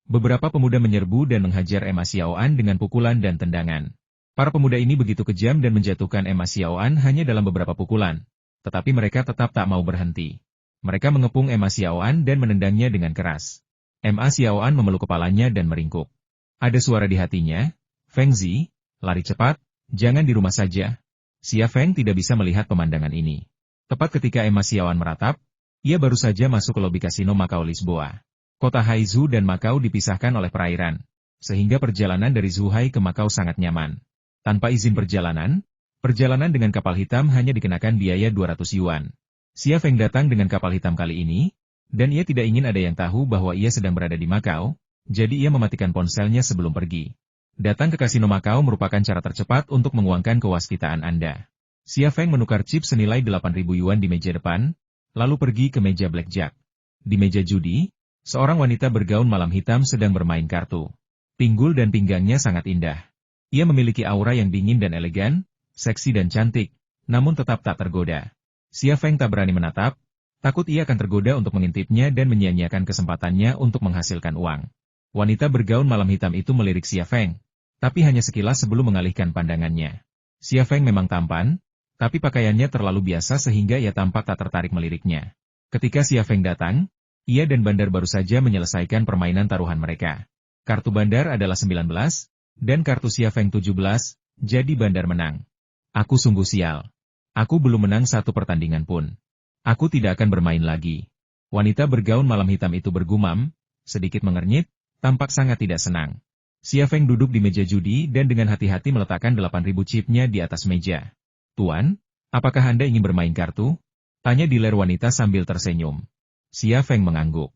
Beberapa pemuda menyerbu dan menghajar Ma Xiaoan dengan pukulan dan tendangan. Para pemuda ini begitu kejam dan menjatuhkan Ma Xiaoan hanya dalam beberapa pukulan. Tetapi mereka tetap tak mau berhenti. Mereka mengepung Ma Xiaoan dan menendangnya dengan keras. Ma Xiaoan memeluk kepalanya dan meringkuk. Ada suara di hatinya, Feng Zi, lari cepat, jangan di rumah saja. Xia Feng tidak bisa melihat pemandangan ini. Tepat ketika Ma Xiaoan meratap, ia baru saja masuk ke lobi kasino Macau Lisboa. Kota Haizu dan Macau dipisahkan oleh perairan, sehingga perjalanan dari Zhuhai ke Macau sangat nyaman. Tanpa izin perjalanan dengan kapal hitam hanya dikenakan biaya 200 yuan. Xia Feng datang dengan kapal hitam kali ini, dan ia tidak ingin ada yang tahu bahwa ia sedang berada di Macau, jadi ia mematikan ponselnya sebelum pergi. Datang ke kasino Macau merupakan cara tercepat untuk menguangkan kewaskitaan Anda. Xia Feng menukar chip senilai 8.000 yuan di meja depan, lalu pergi ke meja blackjack. Di meja judi, seorang wanita bergaun malam hitam sedang bermain kartu. Pinggul dan pinggangnya sangat indah. Ia memiliki aura yang dingin dan elegan, seksi dan cantik, namun tetap tak tergoda. Xia Feng tak berani menatap, takut ia akan tergoda untuk mengintipnya dan menyia-nyiakan kesempatannya untuk menghasilkan uang. Wanita bergaun malam hitam itu melirik Xia Feng, tapi hanya sekilas sebelum mengalihkan pandangannya. Xia Feng memang tampan, tapi pakaiannya terlalu biasa sehingga ia tampak tak tertarik meliriknya. Ketika Xia Feng datang, ia dan Bandar baru saja menyelesaikan permainan taruhan mereka. Kartu Bandar adalah 19, dan kartu Xia Feng 17, jadi Bandar menang. Aku sungguh sial. Aku belum menang satu pertandingan pun. Aku tidak akan bermain lagi. Wanita bergaun malam hitam itu bergumam, sedikit mengernyit, tampak sangat tidak senang. Xia Feng duduk di meja judi dan dengan hati-hati meletakkan 8.000 chipnya di atas meja. Tuan, apakah Anda ingin bermain kartu? Tanya dealer wanita sambil tersenyum. Xia Feng mengangguk.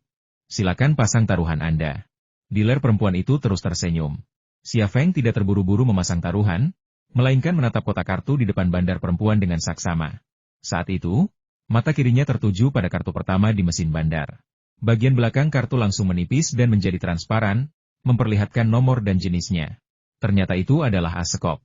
Silakan pasang taruhan Anda. Dealer perempuan itu terus tersenyum. Xia Feng tidak terburu-buru memasang taruhan, melainkan menatap kotak kartu di depan bandar perempuan dengan saksama. Saat itu, mata kirinya tertuju pada kartu pertama di mesin bandar. Bagian belakang kartu langsung menipis dan menjadi transparan, memperlihatkan nomor dan jenisnya. Ternyata itu adalah as sekop.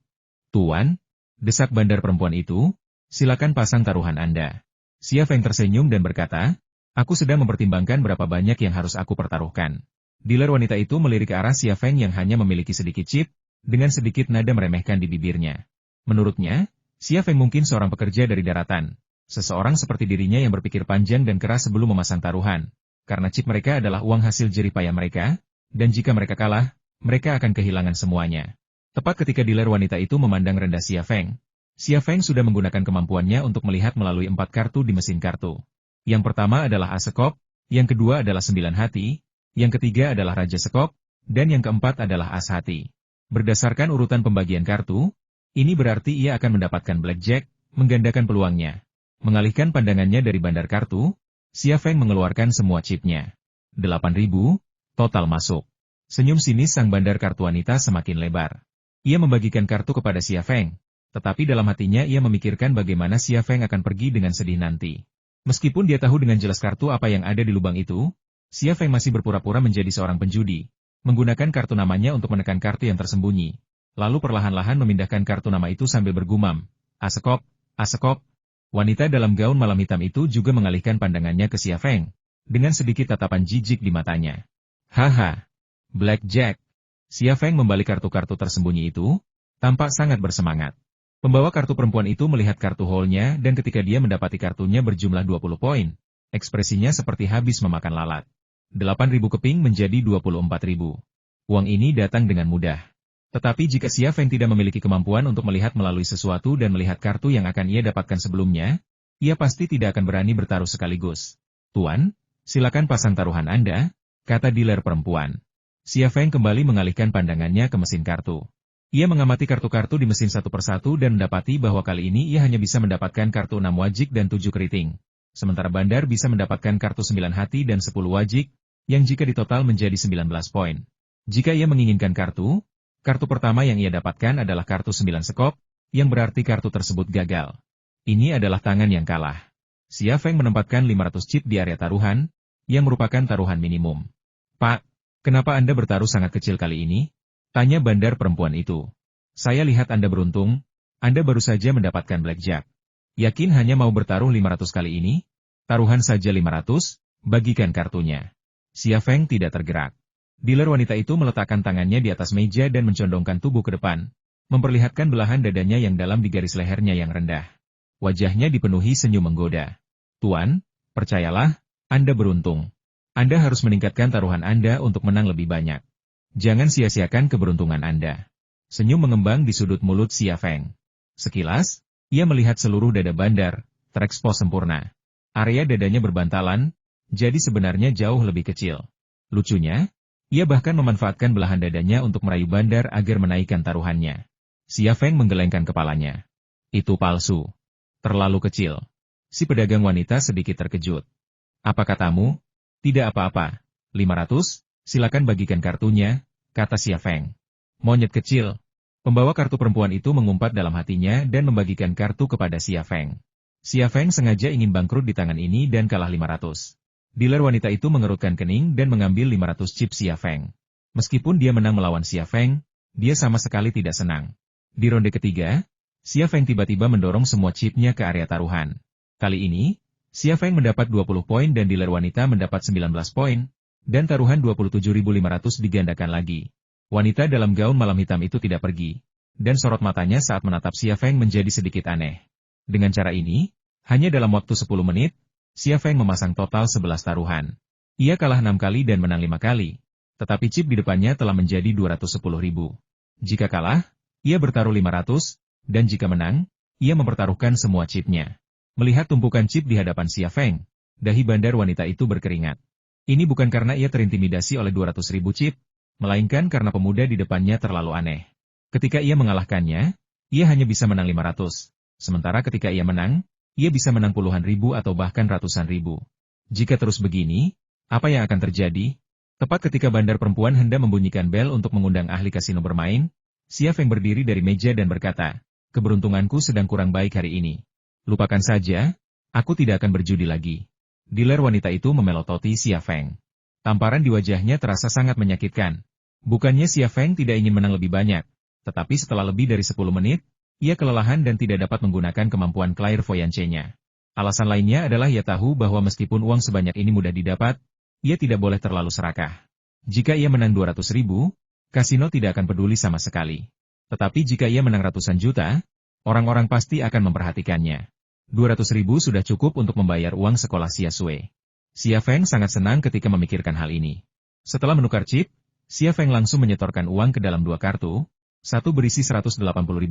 Tuan, desak bandar perempuan itu, silakan pasang taruhan Anda. Xia Feng tersenyum dan berkata, aku sedang mempertimbangkan berapa banyak yang harus aku pertaruhkan. Dealer wanita itu melirik ke arah Xia Feng yang hanya memiliki sedikit chip, dengan sedikit nada meremehkan di bibirnya. Menurutnya, Xia Feng mungkin seorang pekerja dari daratan, seseorang seperti dirinya yang berpikir panjang dan keras sebelum memasang taruhan, karena chip mereka adalah uang hasil jerih payah mereka, dan jika mereka kalah, mereka akan kehilangan semuanya. Tepat ketika dealer wanita itu memandang rendah Xia Feng sudah menggunakan kemampuannya untuk melihat melalui 4 kartu di mesin kartu. Yang pertama adalah as sekop, yang kedua adalah 9 hati, yang ketiga adalah raja sekop, dan yang keempat adalah as hati. Berdasarkan urutan pembagian kartu, ini berarti ia akan mendapatkan blackjack, menggandakan peluangnya. Mengalihkan pandangannya dari bandar kartu, Xia Feng mengeluarkan semua chipnya. 8.000, total masuk. Senyum sinis sang bandar kartu wanita semakin lebar. Ia membagikan kartu kepada Xia Feng, tetapi dalam hatinya ia memikirkan bagaimana Xia Feng akan pergi dengan sedih nanti. Meskipun dia tahu dengan jelas kartu apa yang ada di lubang itu, Xia Feng masih berpura-pura menjadi seorang penjudi, menggunakan kartu namanya untuk menekan kartu yang tersembunyi, lalu perlahan-lahan memindahkan kartu nama itu sambil bergumam, Asekop, Asekop. Wanita dalam gaun malam hitam itu juga mengalihkan pandangannya ke Xia Feng, dengan sedikit tatapan jijik di matanya. Haha, blackjack. Xia Feng membalik kartu-kartu tersembunyi itu, tampak sangat bersemangat. Pembawa kartu perempuan itu melihat kartu hole-nya dan ketika dia mendapati kartunya berjumlah 20 poin, ekspresinya seperti habis memakan lalat. 8.000 keping menjadi 24.000. Uang ini datang dengan mudah. Tetapi jika Xia Feng tidak memiliki kemampuan untuk melihat melalui sesuatu dan melihat kartu yang akan ia dapatkan sebelumnya, ia pasti tidak akan berani bertaruh sekaligus. Tuan, silakan pasang taruhan Anda, kata dealer perempuan. Xia Feng kembali mengalihkan pandangannya ke mesin kartu. Ia mengamati kartu-kartu di mesin satu persatu dan mendapati bahwa kali ini ia hanya bisa mendapatkan kartu 6 wajik dan 7 keriting. Sementara Bandar bisa mendapatkan kartu 9 hati dan 10 wajik, yang jika ditotal menjadi 19 poin. Jika ia menginginkan kartu pertama yang ia dapatkan adalah kartu 9 sekop, yang berarti kartu tersebut gagal. Ini adalah tangan yang kalah. Xia Feng menempatkan 500 chip di area taruhan, yang merupakan taruhan minimum. Pak, kenapa Anda bertaruh sangat kecil kali ini? Tanya Bandar perempuan itu. Saya lihat Anda beruntung, Anda baru saja mendapatkan blackjack. Yakin hanya mau bertaruh 500 kali ini? Taruhan saja 500, bagikan kartunya. Xia Feng tidak tergerak. Dealer wanita itu meletakkan tangannya di atas meja dan mencondongkan tubuh ke depan, memperlihatkan belahan dadanya yang dalam di garis lehernya yang rendah. Wajahnya dipenuhi senyum menggoda. Tuan, percayalah, Anda beruntung. Anda harus meningkatkan taruhan Anda untuk menang lebih banyak. Jangan sia-siakan keberuntungan Anda. Senyum mengembang di sudut mulut Xia Feng. Sekilas, ia melihat seluruh dada Bandar, terekspos sempurna. Area dadanya berbantalan, jadi sebenarnya jauh lebih kecil. Lucunya, ia bahkan memanfaatkan belahan dadanya untuk merayu Bandar agar menaikkan taruhannya. Xia Feng menggelengkan kepalanya. Itu palsu. Terlalu kecil. Si pedagang wanita sedikit terkejut. Apa katamu? Tidak apa-apa. 500, silakan bagikan kartunya, kata Xia Feng. Monyet kecil. Pembawa kartu perempuan itu mengumpat dalam hatinya dan membagikan kartu kepada Xia Feng. Xia Feng sengaja ingin bangkrut di tangan ini dan kalah 500. Dealer wanita itu mengerutkan kening dan mengambil 500 chip Xia Feng. Meskipun dia menang melawan Xia Feng, dia sama sekali tidak senang. Di ronde ketiga, Xia Feng tiba-tiba mendorong semua chipnya ke area taruhan. Kali ini, Xia Feng mendapat 20 poin dan dealer wanita mendapat 19 poin, dan taruhan 27.500 digandakan lagi. Wanita dalam gaun malam hitam itu tidak pergi, dan sorot matanya saat menatap Xia Feng menjadi sedikit aneh. Dengan cara ini, hanya dalam waktu 10 menit, Xia Feng memasang total 11 taruhan. Ia kalah 6 kali dan menang 5 kali, tetapi chip di depannya telah menjadi 210.000. Jika kalah, ia bertaruh 500, dan jika menang, ia mempertaruhkan semua chipnya. Melihat tumpukan chip di hadapan Xia Feng, dahi Bandar wanita itu berkeringat. Ini bukan karena ia terintimidasi oleh 200.000 chip, melainkan karena pemuda di depannya terlalu aneh. Ketika ia mengalahkannya, ia hanya bisa menang 500. Sementara ketika ia menang, ia bisa menang puluhan ribu atau bahkan ratusan ribu. Jika terus begini, apa yang akan terjadi? Tepat ketika Bandar perempuan hendak membunyikan bel untuk mengundang ahli kasino bermain, Xia Feng berdiri dari meja dan berkata, keberuntunganku sedang kurang baik hari ini. Lupakan saja, aku tidak akan berjudi lagi. Dealer wanita itu memelototi Xia Feng. Tamparan di wajahnya terasa sangat menyakitkan. Bukannya Xia Feng tidak ingin menang lebih banyak, tetapi setelah lebih dari 10 menit, ia kelelahan dan tidak dapat menggunakan kemampuan clairvoyance-nya. Alasan lainnya adalah ia tahu bahwa meskipun uang sebanyak ini mudah didapat, ia tidak boleh terlalu serakah. Jika ia menang 200.000, kasino tidak akan peduli sama sekali. Tetapi jika ia menang ratusan juta, orang-orang pasti akan memperhatikannya. 200.000 sudah cukup untuk membayar uang sekolah Xia Sui. Xia Feng sangat senang ketika memikirkan hal ini. Setelah menukar chip, Xia Feng langsung menyetorkan uang ke dalam dua kartu, satu berisi 180.000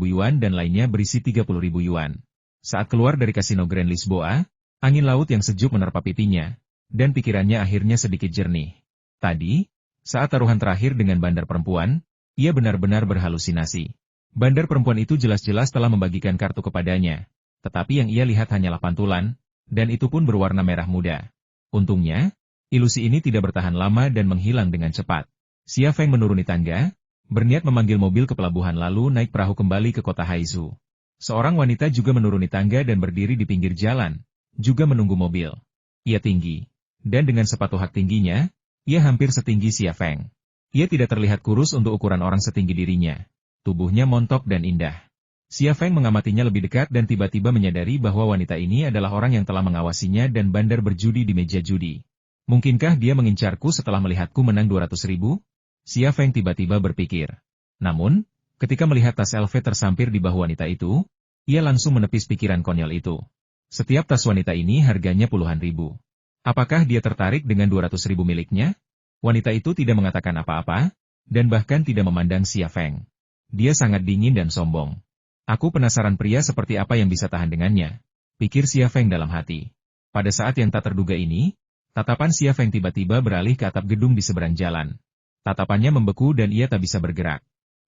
yuan dan lainnya berisi 30.000 yuan. Saat keluar dari kasino Grand Lisboa, angin laut yang sejuk menerpa pipinya, dan pikirannya akhirnya sedikit jernih. Tadi, saat taruhan terakhir dengan Bandar perempuan, ia benar-benar berhalusinasi. Bandar perempuan itu jelas-jelas telah membagikan kartu kepadanya, tetapi yang ia lihat hanyalah pantulan, dan itu pun berwarna merah muda. Untungnya, ilusi ini tidak bertahan lama dan menghilang dengan cepat. Xia Feng menuruni tangga, berniat memanggil mobil ke pelabuhan lalu naik perahu kembali ke kota Haizu. Seorang wanita juga menuruni tangga dan berdiri di pinggir jalan, juga menunggu mobil. Ia tinggi, dan dengan sepatu hak tingginya, ia hampir setinggi Xia Feng. Ia tidak terlihat kurus untuk ukuran orang setinggi dirinya. Tubuhnya montok dan indah. Xia Feng mengamatinya lebih dekat dan tiba-tiba menyadari bahwa wanita ini adalah orang yang telah mengawasinya dan Bandar berjudi di meja judi. Mungkinkah dia mengincarku setelah melihatku menang 200.000? Xia Feng tiba-tiba berpikir. Namun, ketika melihat tas LV tersampir di bahu wanita itu, ia langsung menepis pikiran konyol itu. Setiap tas wanita ini harganya puluhan ribu. Apakah dia tertarik dengan 200.000 miliknya? Wanita itu tidak mengatakan apa-apa, dan bahkan tidak memandang Xia Feng. Dia sangat dingin dan sombong. Aku penasaran pria seperti apa yang bisa tahan dengannya, pikir Xia Feng dalam hati. Pada saat yang tak terduga ini, tatapan Xia Feng tiba-tiba beralih ke atap gedung di seberang jalan. Tatapannya membeku dan ia tak bisa bergerak.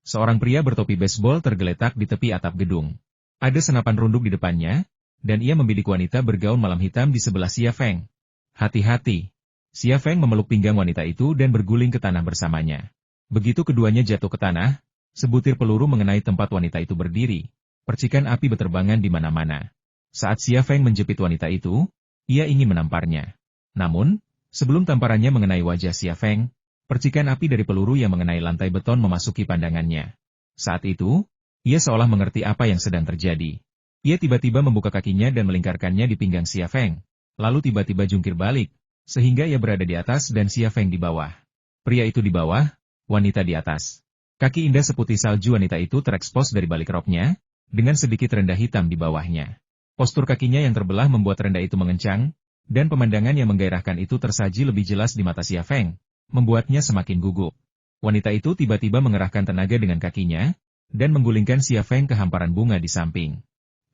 Seorang pria bertopi baseball tergeletak di tepi atap gedung. Ada senapan runduk di depannya, dan ia membidik wanita bergaun malam hitam di sebelah Xia Feng. Hati-hati. Xia Feng memeluk pinggang wanita itu dan berguling ke tanah bersamanya. Begitu keduanya jatuh ke tanah, sebutir peluru mengenai tempat wanita itu berdiri. Percikan api berterbangan di mana-mana. Saat Xia Feng menjepit wanita itu, ia ingin menamparnya. Namun, sebelum tamparannya mengenai wajah Xia Feng, percikan api dari peluru yang mengenai lantai beton memasuki pandangannya. Saat itu, ia seolah mengerti apa yang sedang terjadi. Ia tiba-tiba membuka kakinya dan melingkarkannya di pinggang Xia Feng. Lalu tiba-tiba jungkir balik, sehingga ia berada di atas dan Xia Feng di bawah. Pria itu di bawah, wanita di atas. Kaki indah seputih salju wanita itu terekspos dari balik roknya, dengan sedikit rendah hitam di bawahnya. Postur kakinya yang terbelah membuat rendah itu mengencang, dan pemandangan yang menggairahkan itu tersaji lebih jelas di mata Xia Feng, membuatnya semakin gugup. Wanita itu tiba-tiba mengerahkan tenaga dengan kakinya, dan menggulingkan Xia Feng ke hamparan bunga di samping.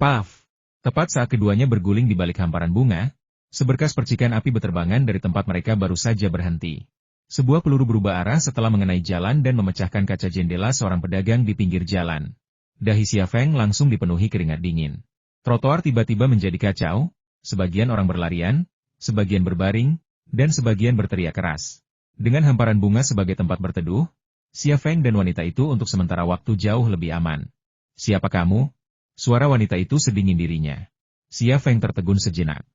Paf! Tepat saat keduanya berguling di balik hamparan bunga, seberkas percikan api beterbangan dari tempat mereka baru saja berhenti. Sebuah peluru berubah arah setelah mengenai jalan dan memecahkan kaca jendela seorang pedagang di pinggir jalan. Dahi Xia Feng langsung dipenuhi keringat dingin. Trotoar tiba-tiba menjadi kacau, sebagian orang berlarian, sebagian berbaring, dan sebagian berteriak keras. Dengan hamparan bunga sebagai tempat berteduh, Xia Feng dan wanita itu untuk sementara waktu jauh lebih aman. Siapa kamu? Suara wanita itu sedingin dirinya. Xia Feng tertegun sejenak.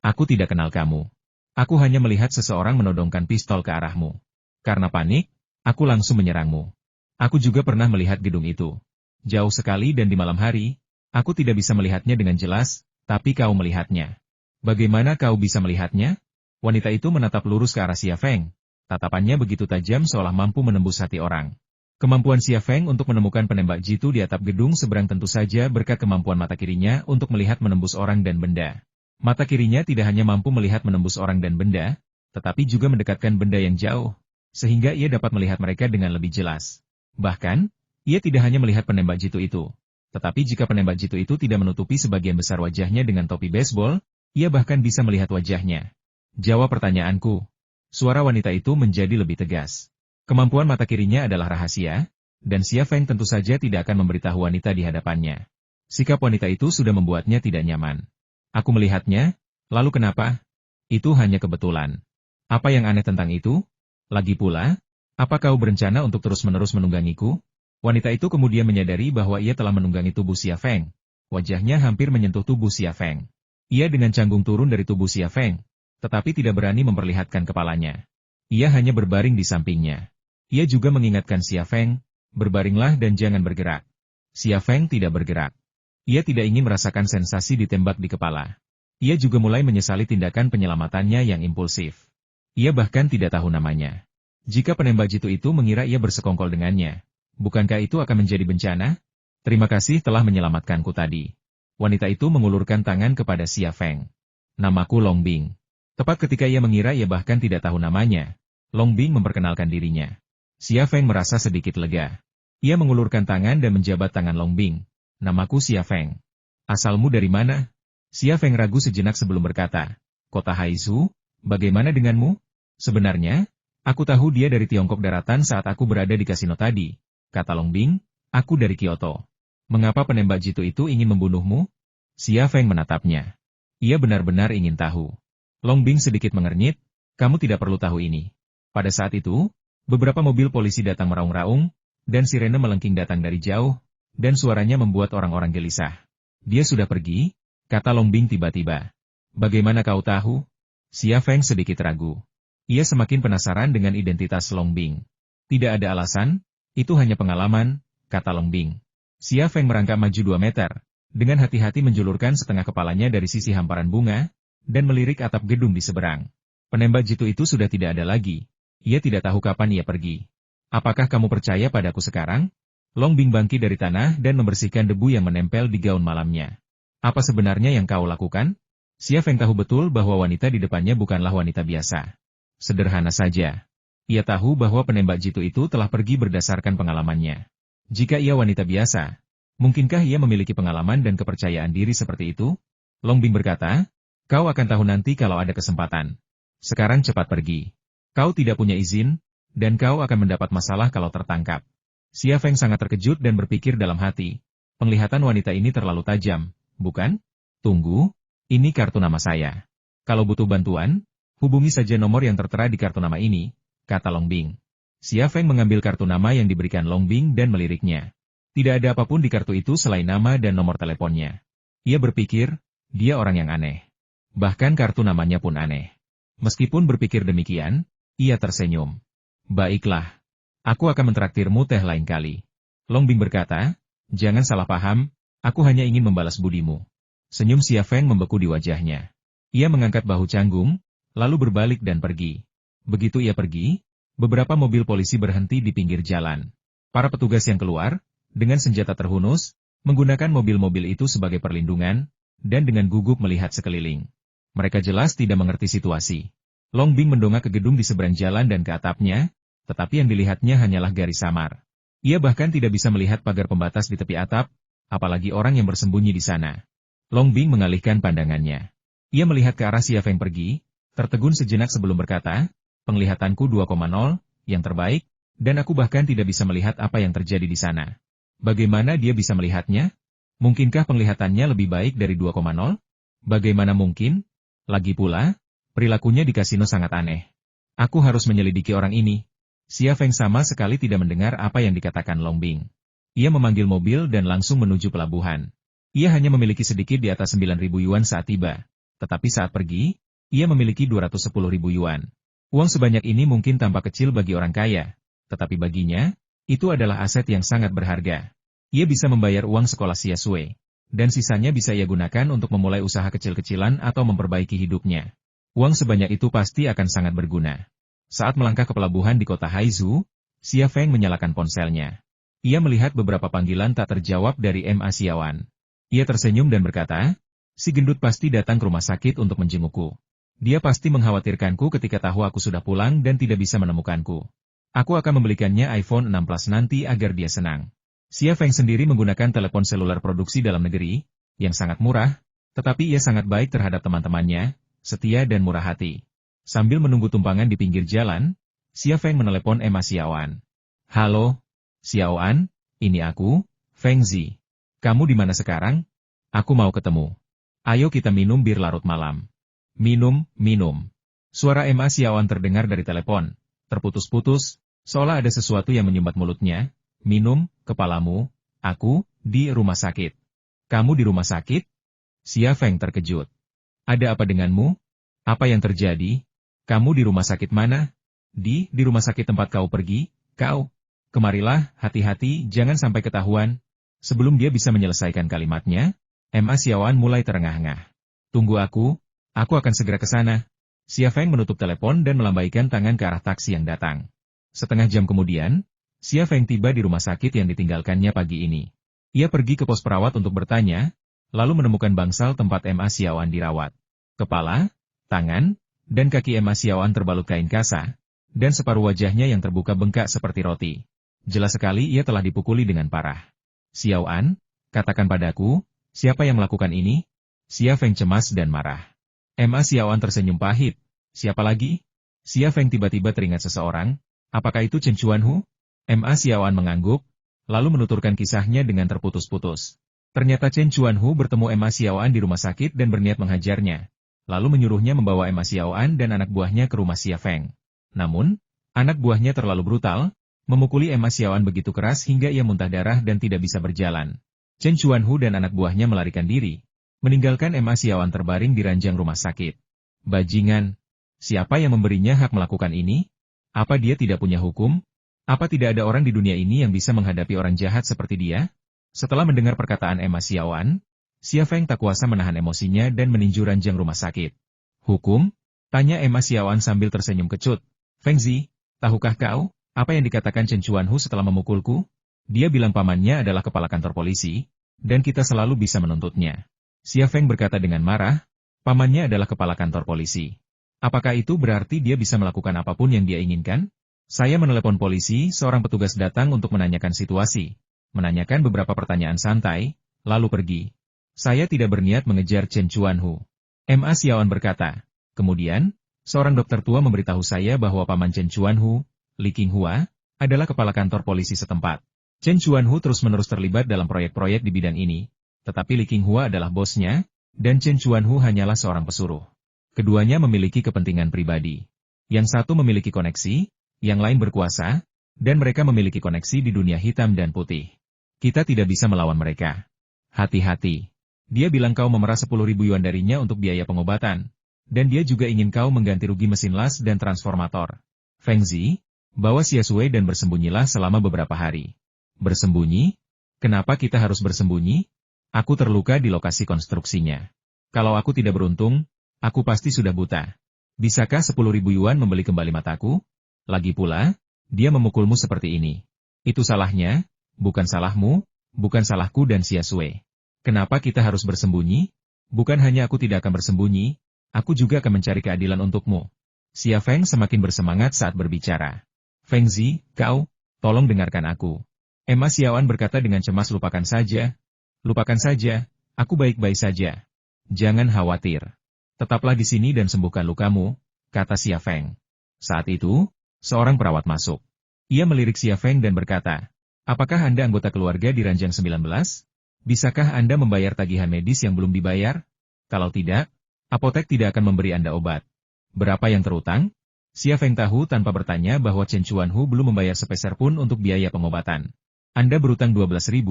Aku tidak kenal kamu. Aku hanya melihat seseorang menodongkan pistol ke arahmu. Karena panik, aku langsung menyerangmu. Aku juga pernah melihat gedung itu. Jauh sekali dan di malam hari, aku tidak bisa melihatnya dengan jelas, tapi kau melihatnya. Bagaimana kau bisa melihatnya? Wanita itu menatap lurus ke arah Xia Feng. Tatapannya begitu tajam seolah mampu menembus hati orang. Kemampuan Xia Feng untuk menemukan penembak jitu di atap gedung seberang tentu saja berkat kemampuan mata kirinya untuk melihat menembus orang dan benda. Mata kirinya tidak hanya mampu melihat menembus orang dan benda, tetapi juga mendekatkan benda yang jauh, sehingga ia dapat melihat mereka dengan lebih jelas. Bahkan, ia tidak hanya melihat penembak jitu itu, tetapi jika penembak jitu itu tidak menutupi sebagian besar wajahnya dengan topi baseball, ia bahkan bisa melihat wajahnya. Jawab pertanyaanku. Suara wanita itu menjadi lebih tegas. Kemampuan mata kirinya adalah rahasia, dan Xia Feng tentu saja tidak akan memberitahu wanita di hadapannya. Sikap wanita itu sudah membuatnya tidak nyaman. Aku melihatnya, lalu kenapa? Itu hanya kebetulan. Apa yang aneh tentang itu? Lagi pula, apa kau berencana untuk terus-menerus menunggangiku? Wanita itu kemudian menyadari bahwa ia telah menunggangi tubuh Xia Feng. Wajahnya hampir menyentuh tubuh Xia Feng. Ia dengan canggung turun dari tubuh Xia Feng, tetapi tidak berani memperlihatkan kepalanya. Ia hanya berbaring di sampingnya. Ia juga mengingatkan Xia Feng, berbaringlah dan jangan bergerak. Xia Feng tidak bergerak. Ia tidak ingin merasakan sensasi ditembak di kepala. Ia juga mulai menyesali tindakan penyelamatannya yang impulsif. Ia bahkan tidak tahu namanya. Jika penembak jitu itu mengira ia bersekongkol dengannya, bukankah itu akan menjadi bencana? Terima kasih telah menyelamatkanku tadi. Wanita itu mengulurkan tangan kepada Xia Feng. Namaku Long Bing. Tepat ketika ia mengira ia bahkan tidak tahu namanya, Long Bing memperkenalkan dirinya. Xia Feng merasa sedikit lega. Ia mengulurkan tangan dan menjabat tangan Long Bing. Namaku Xia Feng. Asalmu dari mana? Xia Feng ragu sejenak sebelum berkata, Kota Haizu, bagaimana denganmu? Sebenarnya, aku tahu dia dari Tiongkok daratan saat aku berada di kasino tadi, kata Long Bing, aku dari Kyoto. Mengapa penembak jitu itu ingin membunuhmu? Xia Feng menatapnya. Ia benar-benar ingin tahu. Long Bing sedikit mengernyit, kamu tidak perlu tahu ini. Pada saat itu, beberapa mobil polisi datang meraung-raung, dan sirene melengking datang dari jauh, dan suaranya membuat orang-orang gelisah. Dia sudah pergi, kata Long Bing tiba-tiba. Bagaimana kau tahu? Xia Feng sedikit ragu. Ia semakin penasaran dengan identitas Long Bing. Tidak ada alasan, itu hanya pengalaman, kata Long Bing. Xia Feng merangkak maju 2 meter, dengan hati-hati menjulurkan setengah kepalanya dari sisi hamparan bunga, dan melirik atap gedung di seberang. Penembak jitu itu sudah tidak ada lagi. Ia tidak tahu kapan ia pergi. Apakah kamu percaya padaku sekarang? Long Bing bangkit dari tanah dan membersihkan debu yang menempel di gaun malamnya. Apa sebenarnya yang kau lakukan? Xia Feng tahu betul bahwa wanita di depannya bukanlah wanita biasa. Sederhana saja. Ia tahu bahwa penembak jitu itu telah pergi berdasarkan pengalamannya. Jika ia wanita biasa, mungkinkah ia memiliki pengalaman dan kepercayaan diri seperti itu? Long Bing berkata, kau akan tahu nanti kalau ada kesempatan. Sekarang cepat pergi. Kau tidak punya izin, dan kau akan mendapat masalah kalau tertangkap. Xia Feng sangat terkejut dan berpikir dalam hati. Penglihatan wanita ini terlalu tajam, bukan? Tunggu, ini kartu nama saya. Kalau butuh bantuan, hubungi saja nomor yang tertera di kartu nama ini, kata Long Bing. Xia Feng mengambil kartu nama yang diberikan Long Bing dan meliriknya. Tidak ada apapun di kartu itu selain nama dan nomor teleponnya. Ia berpikir, dia orang yang aneh. Bahkan kartu namanya pun aneh. Meskipun berpikir demikian, ia tersenyum. Baiklah. Aku akan mentraktirmu teh lain kali. Long Bing berkata, jangan salah paham, aku hanya ingin membalas budimu. Senyum Xia Feng membeku di wajahnya. Ia mengangkat bahu canggung, lalu berbalik dan pergi. Begitu ia pergi, beberapa mobil polisi berhenti di pinggir jalan. Para petugas yang keluar, dengan senjata terhunus, menggunakan mobil-mobil itu sebagai perlindungan, dan dengan gugup melihat sekeliling. Mereka jelas tidak mengerti situasi. Long Bing mendongak ke gedung di seberang jalan dan ke atapnya, tetapi yang dilihatnya hanyalah garis samar. Ia bahkan tidak bisa melihat pagar pembatas di tepi atap, apalagi orang yang bersembunyi di sana. Long Bing mengalihkan pandangannya. Ia melihat ke arah Xia Feng pergi, tertegun sejenak sebelum berkata, penglihatanku 2,0, yang terbaik, dan aku bahkan tidak bisa melihat apa yang terjadi di sana. Bagaimana dia bisa melihatnya? Mungkinkah penglihatannya lebih baik dari 2,0? Bagaimana mungkin? Lagi pula, perilakunya di kasino sangat aneh. Aku harus menyelidiki orang ini. Xia Feng sama sekali tidak mendengar apa yang dikatakan Long Bing. Ia memanggil mobil dan langsung menuju pelabuhan. Ia hanya memiliki sedikit di atas 9.000 yuan saat tiba. Tetapi saat pergi, ia memiliki 210.000 yuan. Uang sebanyak ini mungkin tampak kecil bagi orang kaya. Tetapi baginya, itu adalah aset yang sangat berharga. Ia bisa membayar uang sekolah Xia Sui. Dan sisanya bisa ia gunakan untuk memulai usaha kecil-kecilan atau memperbaiki hidupnya. Uang sebanyak itu pasti akan sangat berguna. Saat melangkah ke pelabuhan di kota Haizu, Xia Feng menyalakan ponselnya. Ia melihat beberapa panggilan tak terjawab dari Ma Xiaoan. Ia tersenyum dan berkata, si gendut pasti datang ke rumah sakit untuk menjengukku. Dia pasti mengkhawatirkanku ketika tahu aku sudah pulang dan tidak bisa menemukanku. Aku akan membelikannya iPhone 6 Plus nanti agar dia senang. Xia Feng sendiri menggunakan telepon seluler produksi dalam negeri, yang sangat murah, tetapi ia sangat baik terhadap teman-temannya, setia dan murah hati. Sambil menunggu tumpangan di pinggir jalan, Xia Feng menelepon Ma Xiaoan. Halo, Xiaoan, ini aku, Feng Zi. Kamu di mana sekarang? Aku mau ketemu. Ayo kita minum bir larut malam. Minum, minum. Suara Ma Xiaoan terdengar dari telepon, terputus-putus, seolah ada sesuatu yang menyumbat mulutnya. Minum, kepalamu, aku, di rumah sakit. Kamu di rumah sakit? Xia Feng terkejut. Ada apa denganmu? Apa yang terjadi? Kamu di rumah sakit mana? Di rumah sakit tempat kau pergi, kau. Kemarilah, hati-hati, jangan sampai ketahuan. Sebelum dia bisa menyelesaikan kalimatnya, Ma Xiaoan mulai terengah-engah. Tunggu aku akan segera ke sana. Xia Feng menutup telepon dan melambaikan tangan ke arah taksi yang datang. Setengah jam kemudian, Xia Feng tiba di rumah sakit yang ditinggalkannya pagi ini. Ia pergi ke pos perawat untuk bertanya, lalu menemukan bangsal tempat Ma Xiaoan dirawat. Kepala, tangan, dan kaki Ma Xiaoan terbalut kain kasa, dan separuh wajahnya yang terbuka bengkak seperti roti. Jelas sekali ia telah dipukuli dengan parah. Xiaoan, katakan padaku, siapa yang melakukan ini? Xia Feng cemas dan marah. Ma Xiaoan tersenyum pahit. Siapa lagi? Xia Feng tiba-tiba teringat seseorang. Apakah itu Chen Chuanhu? Ma Xiaoan mengangguk, lalu menuturkan kisahnya dengan terputus-putus. Ternyata Chen Chuanhu bertemu Ma Xiaoan di rumah sakit dan berniat menghajarnya. Lalu menyuruhnya membawa Ma Xiaoan dan anak buahnya ke rumah Xia Feng. Namun, anak buahnya terlalu brutal, memukuli Ma Xiaoan begitu keras hingga ia muntah darah dan tidak bisa berjalan. Chen Chuanhu dan anak buahnya melarikan diri, meninggalkan Ma Xiaoan terbaring di ranjang rumah sakit. Bajingan! Siapa yang memberinya hak melakukan ini? Apa dia tidak punya hukum? Apa tidak ada orang di dunia ini yang bisa menghadapi orang jahat seperti dia? Setelah mendengar perkataan Ma Xiaoan, Xia Feng tak kuasa menahan emosinya dan meninju ranjang rumah sakit. Hukum? Tanya Ma Xiaoan sambil tersenyum kecut. Feng Zi, tahukah kau apa yang dikatakan Chen Chuanhu setelah memukulku? Dia bilang pamannya adalah kepala kantor polisi, dan kita selalu bisa menuntutnya. Xia Feng berkata dengan marah, Pamannya adalah kepala kantor polisi. Apakah itu berarti dia bisa melakukan apapun yang dia inginkan? Saya menelepon polisi, seorang petugas datang untuk menanyakan situasi, menanyakan beberapa pertanyaan santai, lalu pergi. Saya tidak berniat mengejar Chen Chuanhu. Ma Xiaoan berkata. Kemudian, seorang dokter tua memberitahu saya bahwa paman Chen Chuanhu, Li Qinghua, adalah kepala kantor polisi setempat. Chen Chuanhu terus-menerus terlibat dalam proyek-proyek di bidang ini, tetapi Li Qinghua adalah bosnya, dan Chen Chuanhu hanyalah seorang pesuruh. Keduanya memiliki kepentingan pribadi. Yang satu memiliki koneksi, yang lain berkuasa, dan mereka memiliki koneksi di dunia hitam dan putih. Kita tidak bisa melawan mereka. Hati-hati. Dia bilang kau memerah 10.000 yuan darinya untuk biaya pengobatan, dan dia juga ingin kau mengganti rugi mesin las dan transformator. Feng Zi, bawa Xia Sui dan bersembunyilah selama beberapa hari. Bersembunyi? Kenapa kita harus bersembunyi? Aku terluka di lokasi konstruksinya. Kalau aku tidak beruntung, aku pasti sudah buta. Bisakah 10.000 yuan membeli kembali mataku? Lagi pula, dia memukulmu seperti ini. Itu salahnya, bukan salahmu, bukan salahku dan Xia Sui. Kenapa kita harus bersembunyi? Bukan hanya aku tidak akan bersembunyi, aku juga akan mencari keadilan untukmu. Xia Feng semakin bersemangat saat berbicara. Feng Zi, kau, tolong dengarkan aku. Ma Xiaoan berkata dengan cemas, lupakan saja, aku baik-baik saja. Jangan khawatir. Tetaplah di sini dan sembuhkan lukamu, kata Xia Feng. Saat itu, seorang perawat masuk. Ia melirik Xia Feng dan berkata, apakah Anda anggota keluarga di ranjang 19? Bisakah Anda membayar tagihan medis yang belum dibayar? Kalau tidak, apotek tidak akan memberi Anda obat. Berapa yang terutang? Xia Feng tahu tanpa bertanya bahwa Chen Chuanhu belum membayar sepeser pun untuk biaya pengobatan. Anda berutang 12.000,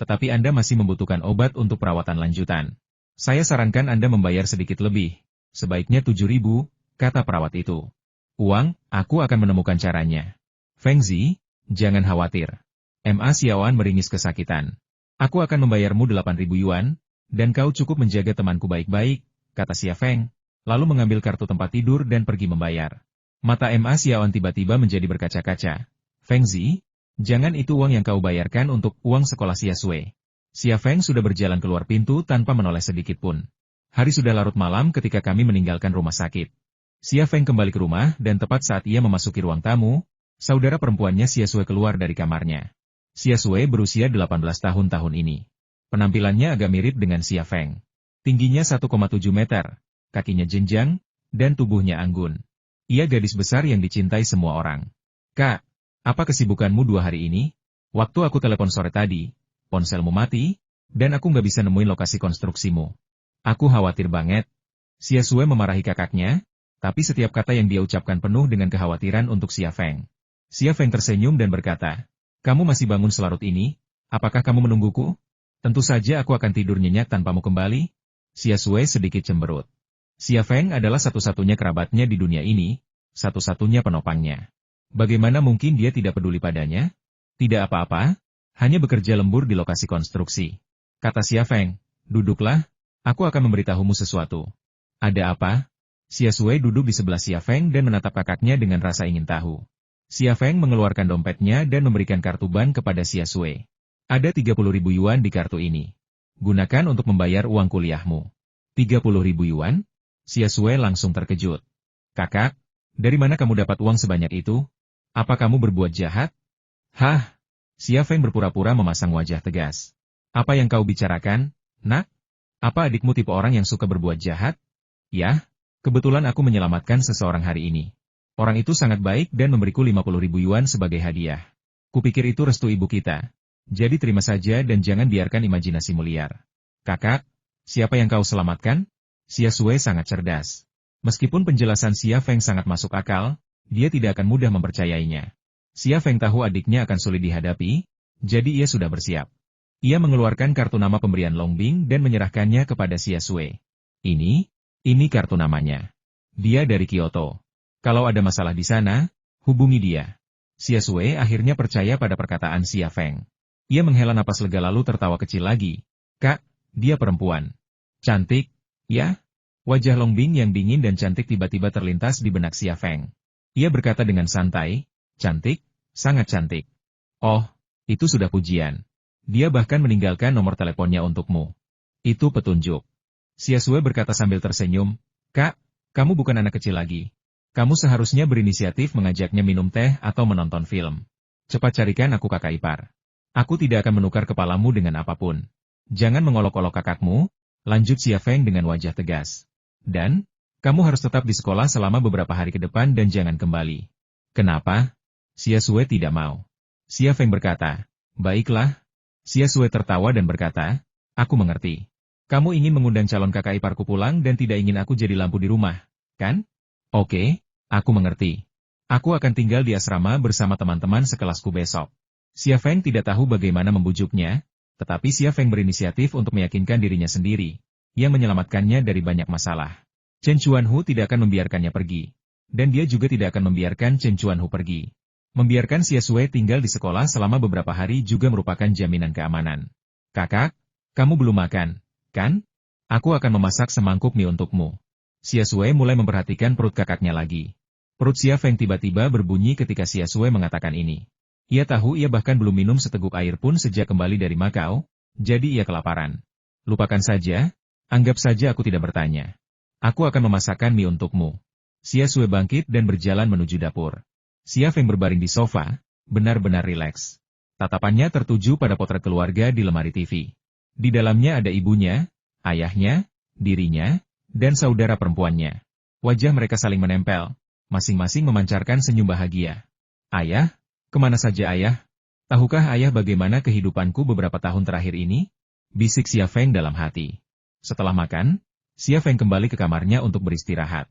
tetapi Anda masih membutuhkan obat untuk perawatan lanjutan. Saya sarankan Anda membayar sedikit lebih, sebaiknya 7.000, kata perawat itu. Uang, aku akan menemukan caranya. Feng Zi, jangan khawatir. Ma Xiaoan meringis kesakitan. Aku akan membayarmu 8.000 yuan, dan kau cukup menjaga temanku baik-baik, kata Xia Feng, lalu mengambil kartu tempat tidur dan pergi membayar. Mata Ma Xiaoan tiba-tiba menjadi berkaca-kaca. Feng Zi, jangan itu uang yang kau bayarkan untuk uang sekolah Xia Sui. Xia Feng sudah berjalan keluar pintu tanpa menoleh sedikit pun. Hari sudah larut malam ketika kami meninggalkan rumah sakit. Xia Feng kembali ke rumah dan tepat saat ia memasuki ruang tamu, saudara perempuannya Xia Sui keluar dari kamarnya. Xia Sui berusia 18 tahun ini. Penampilannya agak mirip dengan Xia Feng. Tingginya 1,7 meter, kakinya jenjang, dan tubuhnya anggun. Ia gadis besar yang dicintai semua orang. Kak, apa kesibukanmu 2 hari ini? Waktu aku telepon sore tadi, ponselmu mati, dan aku nggak bisa nemuin lokasi konstruksimu. Aku khawatir banget. Xia Sui memarahi kakaknya, tapi setiap kata yang dia ucapkan penuh dengan kekhawatiran untuk Xia Feng. Xia Feng tersenyum dan berkata, kamu masih bangun selarut ini? Apakah kamu menungguku? Tentu saja aku akan tidur nyenyak tanpamu kembali. Xia Sui sedikit cemberut. Xia Feng adalah satu-satunya kerabatnya di dunia ini, satu-satunya penopangnya. Bagaimana mungkin dia tidak peduli padanya? Tidak apa-apa. Hanya bekerja lembur di lokasi konstruksi. Kata Xia Feng, duduklah, aku akan memberitahumu sesuatu. Ada apa? Xia Sui duduk di sebelah Xia Feng dan menatap kakaknya dengan rasa ingin tahu. Xia Feng mengeluarkan dompetnya dan memberikan kartu ban kepada Xia Sui. Ada 30.000 yuan di kartu ini. Gunakan untuk membayar uang kuliahmu. 30.000 yuan? Xia Sui langsung terkejut. Kakak, dari mana kamu dapat uang sebanyak itu? Apa kamu berbuat jahat? Hah? Xia Feng berpura-pura memasang wajah tegas. Apa yang kau bicarakan, nak? Apa adikmu tipe orang yang suka berbuat jahat? Ya, kebetulan aku menyelamatkan seseorang hari ini. Orang itu sangat baik dan memberiku 50.000 yuan sebagai hadiah. Kupikir itu restu ibu kita. Jadi terima saja dan jangan biarkan imajinasimu liar. Kakak, siapa yang kau selamatkan? Xia Sui sangat cerdas. Meskipun penjelasan Xia Feng sangat masuk akal, dia tidak akan mudah mempercayainya. Xia Feng tahu adiknya akan sulit dihadapi, jadi ia sudah bersiap. Ia mengeluarkan kartu nama pemberian Longbing dan menyerahkannya kepada Xia Sui. Ini kartu namanya. Dia dari Kyoto. Kalau ada masalah di sana, hubungi dia. Xia Sui akhirnya percaya pada perkataan Xia Feng. Ia menghela napas lega lalu tertawa kecil lagi. Kak, dia perempuan. Cantik, ya? Wajah Longbing yang dingin dan cantik tiba-tiba terlintas di benak Xia Feng. Ia berkata dengan santai, cantik? Sangat cantik. Oh, itu sudah pujian. Dia bahkan meninggalkan nomor teleponnya untukmu. Itu petunjuk. Xia Sue berkata sambil tersenyum, Kak, kamu bukan anak kecil lagi. Kamu seharusnya berinisiatif mengajaknya minum teh atau menonton film. Cepat carikan aku kakak ipar. Aku tidak akan menukar kepalamu dengan apapun. Jangan mengolok-olok kakakmu, lanjut Xia Feng dengan wajah tegas. Dan, kamu harus tetap di sekolah selama beberapa hari ke depan dan jangan kembali. Kenapa? Xia Sue tidak mau. Xia Feng berkata, baiklah. Xia Sue tertawa dan berkata, aku mengerti. Kamu ingin mengundang calon kakak iparku pulang dan tidak ingin aku jadi lampu di rumah, kan? Oke, aku mengerti. Aku akan tinggal di asrama bersama teman-teman sekelasku besok. Xia Feng tidak tahu bagaimana membujuknya, tetapi Xia Feng berinisiatif untuk meyakinkan dirinya sendiri, yang menyelamatkannya dari banyak masalah. Chen Chuanhu tidak akan membiarkannya pergi. Dan dia juga tidak akan membiarkan Chen Chuanhu pergi. Membiarkan Xia Sue tinggal di sekolah selama beberapa hari juga merupakan jaminan keamanan. Kakak, kamu belum makan, kan? Aku akan memasak semangkuk mie untukmu. Xia Sue mulai memperhatikan perut kakaknya lagi. Perut Xia Feng tiba-tiba berbunyi ketika Xia Sue mengatakan ini. Ia tahu ia bahkan belum minum seteguk air pun sejak kembali dari Makau, jadi ia kelaparan. Lupakan saja, anggap saja aku tidak bertanya. Aku akan memasakkan mie untukmu. Xia Sue bangkit dan berjalan menuju dapur. Xia Feng berbaring di sofa, benar-benar rileks. Tatapannya tertuju pada potret keluarga di lemari TV. Di dalamnya ada ibunya, ayahnya, dirinya, dan saudara perempuannya. Wajah mereka saling menempel, masing-masing memancarkan senyum bahagia. Ayah? Kemana saja ayah? Tahukah ayah bagaimana kehidupanku beberapa tahun terakhir ini? Bisik Xia Feng dalam hati. Setelah makan, Xia Feng kembali ke kamarnya untuk beristirahat.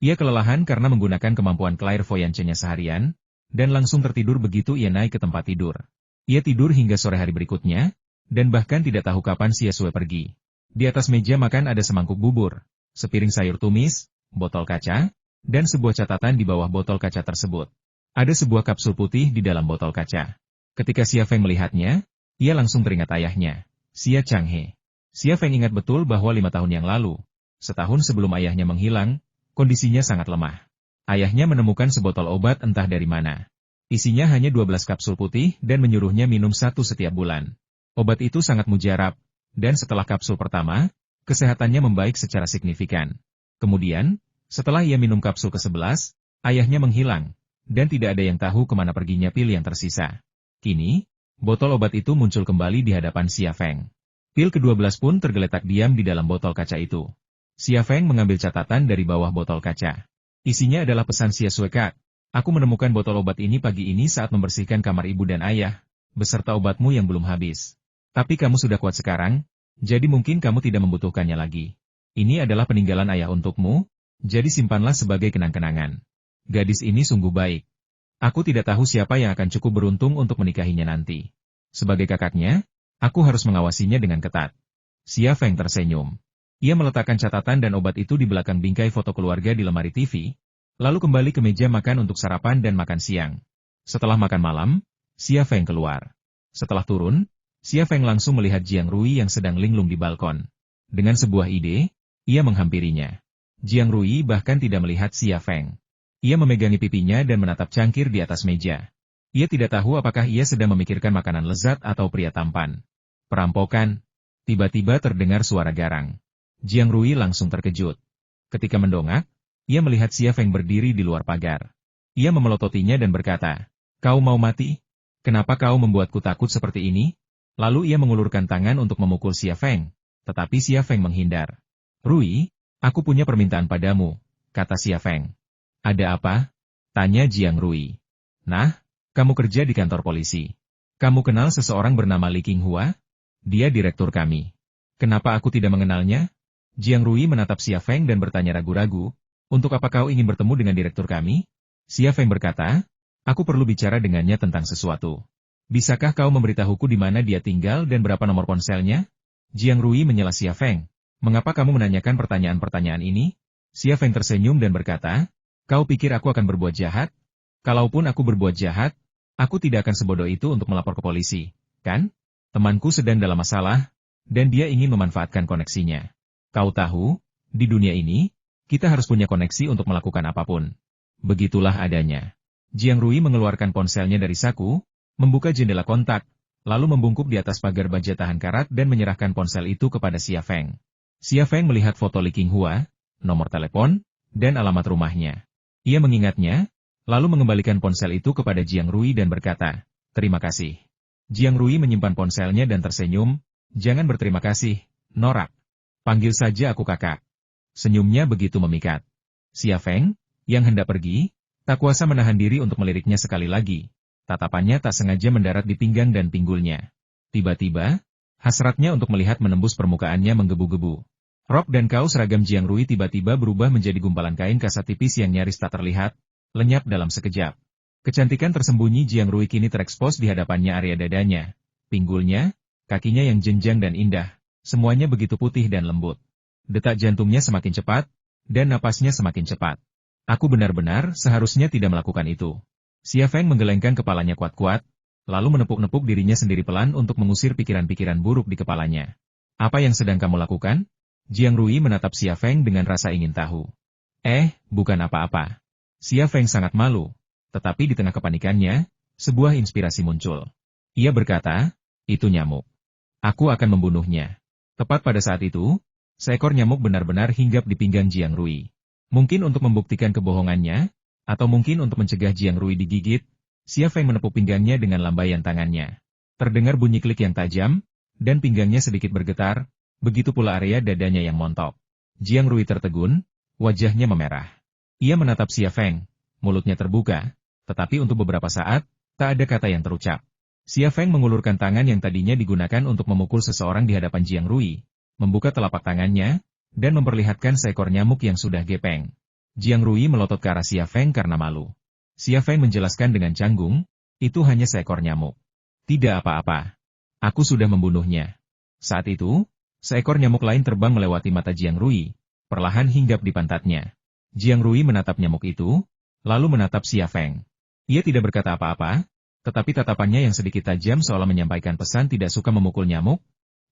Ia kelelahan karena menggunakan kemampuan clairvoyance-nya seharian, dan langsung tertidur begitu ia naik ke tempat tidur. Ia tidur hingga sore hari berikutnya, dan bahkan tidak tahu kapan Xia Sue pergi. Di atas meja makan ada semangkuk bubur, sepiring sayur tumis, botol kaca, dan sebuah catatan di bawah botol kaca tersebut. Ada sebuah kapsul putih di dalam botol kaca. Ketika Xia Feng melihatnya, ia langsung teringat ayahnya, Xia Changhe. Xia Feng ingat betul bahwa 5 tahun yang lalu, setahun sebelum ayahnya menghilang, kondisinya sangat lemah. Ayahnya menemukan sebotol obat entah dari mana. Isinya hanya 12 kapsul putih dan menyuruhnya minum 1 setiap bulan. Obat itu sangat mujarab, dan setelah kapsul pertama, kesehatannya membaik secara signifikan. Kemudian, setelah ia minum kapsul ke-11, ayahnya menghilang, dan tidak ada yang tahu kemana perginya pil yang tersisa. Kini, botol obat itu muncul kembali di hadapan Xia Feng. Pil ke-12 pun tergeletak diam di dalam botol kaca itu. Xia Feng mengambil catatan dari bawah botol kaca. Isinya adalah pesan Xia Sue, Kak. Aku menemukan botol obat ini pagi ini saat membersihkan kamar ibu dan ayah, beserta obatmu yang belum habis. Tapi kamu sudah kuat sekarang, jadi mungkin kamu tidak membutuhkannya lagi. Ini adalah peninggalan ayah untukmu, jadi simpanlah sebagai kenang-kenangan. Gadis ini sungguh baik. Aku tidak tahu siapa yang akan cukup beruntung untuk menikahinya nanti. Sebagai kakaknya, aku harus mengawasinya dengan ketat. Xia Feng tersenyum. Ia meletakkan catatan dan obat itu di belakang bingkai foto keluarga di lemari TV, lalu kembali ke meja makan untuk sarapan dan makan siang. Setelah makan malam, Xia Feng keluar. Setelah turun, Xia Feng langsung melihat Jiang Rui yang sedang linglung di balkon. Dengan sebuah ide, ia menghampirinya. Jiang Rui bahkan tidak melihat Xia Feng. Ia memegangi pipinya dan menatap cangkir di atas meja. Ia tidak tahu apakah ia sedang memikirkan makanan lezat atau pria tampan. Perampokan. Tiba-tiba terdengar suara garang. Jiang Rui langsung terkejut. Ketika mendongak, ia melihat Xia Feng berdiri di luar pagar. Ia memelototinya dan berkata, "Kau mau mati? Kenapa kau membuatku takut seperti ini?" Lalu ia mengulurkan tangan untuk memukul Xia Feng, tetapi Xia Feng menghindar. "Rui, aku punya permintaan padamu," kata Xia Feng. "Ada apa?" tanya Jiang Rui. "Nah, kamu kerja di kantor polisi. Kamu kenal seseorang bernama Li Qinghua? Dia direktur kami. Kenapa aku tidak mengenalnya?" Jiang Rui menatap Xia Feng dan bertanya ragu-ragu, "Untuk apa kau ingin bertemu dengan direktur kami?" Xia Feng berkata, "Aku perlu bicara dengannya tentang sesuatu. Bisakah kau memberitahuku di mana dia tinggal dan berapa nomor ponselnya?" Jiang Rui menyela Xia Feng. "Mengapa kamu menanyakan pertanyaan-pertanyaan ini?" Xia Feng tersenyum dan berkata, "Kau pikir aku akan berbuat jahat? Kalaupun aku berbuat jahat, aku tidak akan sebodoh itu untuk melapor ke polisi, kan? Temanku sedang dalam masalah, dan dia ingin memanfaatkan koneksinya. Kau tahu, di dunia ini, kita harus punya koneksi untuk melakukan apapun. Begitulah adanya." Jiang Rui mengeluarkan ponselnya dari saku, membuka jendela kontak, lalu membungkuk di atas pagar baja tahan karat dan menyerahkan ponsel itu kepada Xia Feng. Xia Feng melihat foto Li Qinghua, nomor telepon, dan alamat rumahnya. Ia mengingatnya, lalu mengembalikan ponsel itu kepada Jiang Rui dan berkata, "Terima kasih." Jiang Rui menyimpan ponselnya dan tersenyum, "Jangan berterima kasih, norak. Panggil saja aku kakak." Senyumnya begitu memikat. Xia Feng, yang hendak pergi, tak kuasa menahan diri untuk meliriknya sekali lagi. Tatapannya tak sengaja mendarat di pinggang dan pinggulnya. Tiba-tiba, hasratnya untuk melihat menembus permukaannya menggebu-gebu. Rok dan kaos seragam Jiang Rui tiba-tiba berubah menjadi gumpalan kain kasat tipis yang nyaris tak terlihat, lenyap dalam sekejap. Kecantikan tersembunyi Jiang Rui kini terekspos di hadapannya area dadanya, pinggulnya, kakinya yang jenjang dan indah, semuanya begitu putih dan lembut. Detak jantungnya semakin cepat, dan napasnya semakin cepat. Aku benar-benar seharusnya tidak melakukan itu. Xia Feng menggelengkan kepalanya kuat-kuat, lalu menepuk-nepuk dirinya sendiri pelan untuk mengusir pikiran-pikiran buruk di kepalanya. "Apa yang sedang kamu lakukan?" Jiang Rui menatap Xia Feng dengan rasa ingin tahu. Bukan apa-apa." Xia Feng sangat malu, tetapi di tengah kepanikannya, sebuah inspirasi muncul. Ia berkata, "Itu nyamuk. Aku akan membunuhnya." Tepat pada saat itu, seekor nyamuk benar-benar hinggap di pinggang Jiang Rui. Mungkin untuk membuktikan kebohongannya, atau mungkin untuk mencegah Jiang Rui digigit, Xia Feng menepuk pinggangnya dengan lambaian tangannya. Terdengar bunyi klik yang tajam, dan pinggangnya sedikit bergetar, begitu pula area dadanya yang montok. Jiang Rui tertegun, wajahnya memerah. Ia menatap Xia Feng, mulutnya terbuka, tetapi untuk beberapa saat, tak ada kata yang terucap. Xia Feng mengulurkan tangan yang tadinya digunakan untuk memukul seseorang di hadapan Jiang Rui, membuka telapak tangannya, dan memperlihatkan seekor nyamuk yang sudah gepeng. Jiang Rui melotot ke arah Xia Feng karena malu. Xia Feng menjelaskan dengan canggung, "Itu hanya seekor nyamuk. Tidak apa-apa. Aku sudah membunuhnya." Saat itu, seekor nyamuk lain terbang melewati mata Jiang Rui, perlahan hinggap di pantatnya. Jiang Rui menatap nyamuk itu, lalu menatap Xia Feng. Ia tidak berkata apa-apa, tetapi tatapannya yang sedikit tajam seolah menyampaikan pesan tidak suka memukul nyamuk.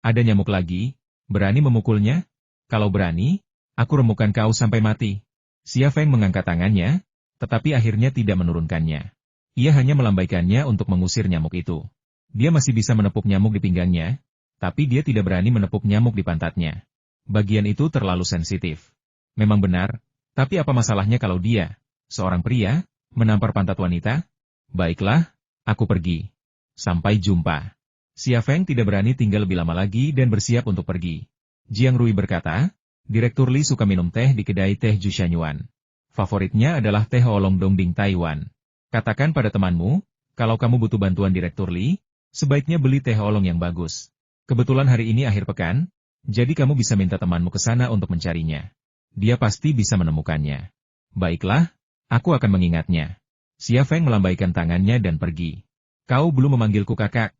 "Ada nyamuk lagi, berani memukulnya? Kalau berani, aku remukan kau sampai mati." Xia Feng mengangkat tangannya, tetapi akhirnya tidak menurunkannya. Ia hanya melambaikannya untuk mengusir nyamuk itu. Dia masih bisa menepuk nyamuk di pinggangnya, tapi dia tidak berani menepuk nyamuk di pantatnya. Bagian itu terlalu sensitif. Memang benar, tapi apa masalahnya kalau dia, seorang pria, menampar pantat wanita? "Baiklah, aku pergi. Sampai jumpa." Xia Feng tidak berani tinggal lebih lama lagi dan bersiap untuk pergi. Jiang Rui berkata, "Direktur Li suka minum teh di kedai teh Jushanyuan. Favoritnya adalah teh Oolong Dongbing Taiwan. Katakan pada temanmu, kalau kamu butuh bantuan Direktur Li, sebaiknya beli teh oolong yang bagus. Kebetulan hari ini akhir pekan, jadi kamu bisa minta temanmu ke sana untuk mencarinya. Dia pasti bisa menemukannya." "Baiklah, aku akan mengingatnya." Xia Feng melambaikan tangannya dan pergi. "Kau belum memanggilku kakak.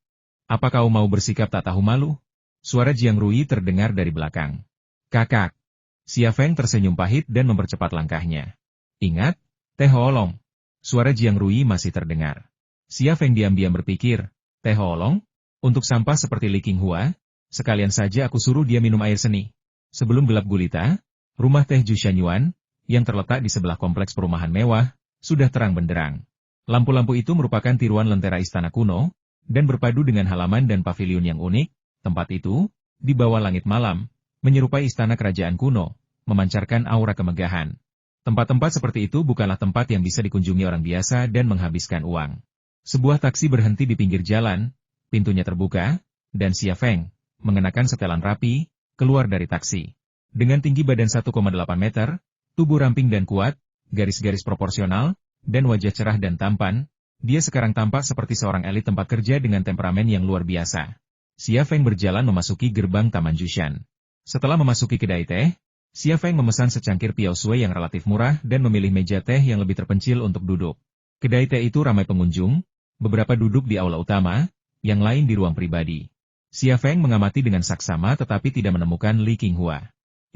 Apa kau mau bersikap tak tahu malu?" Suara Jiang Rui terdengar dari belakang. "Kakak." Xia Feng tersenyum pahit dan mempercepat langkahnya. "Ingat, teh oolong." Suara Jiang Rui masih terdengar. Xia Feng diam-diam berpikir, "Teh oolong? Untuk sampah seperti Li Qinghua, sekalian saja aku suruh dia minum air seni." Sebelum gelap gulita, rumah teh Jushanyuan, yang terletak di sebelah kompleks perumahan mewah, sudah terang benderang. Lampu-lampu itu merupakan tiruan lentera istana kuno, dan berpadu dengan halaman dan pavilion yang unik. Tempat itu, di bawah langit malam, menyerupai istana kerajaan kuno, memancarkan aura kemegahan. Tempat-tempat seperti itu bukanlah tempat yang bisa dikunjungi orang biasa dan menghabiskan uang. Sebuah taksi berhenti di pinggir jalan, pintunya terbuka, dan Xia Feng, mengenakan setelan rapi, keluar dari taksi. Dengan tinggi badan 1,8 meter, tubuh ramping dan kuat, garis-garis proporsional, dan wajah cerah dan tampan, dia sekarang tampak seperti seorang elit tempat kerja dengan temperamen yang luar biasa. Xia Feng berjalan memasuki gerbang Taman Jushan. Setelah memasuki kedai teh, Xia Feng memesan secangkir piao sui yang relatif murah dan memilih meja teh yang lebih terpencil untuk duduk. Kedai teh itu ramai pengunjung, beberapa duduk di aula utama, yang lain di ruang pribadi. Xia Feng mengamati dengan saksama tetapi tidak menemukan Li Qinghua.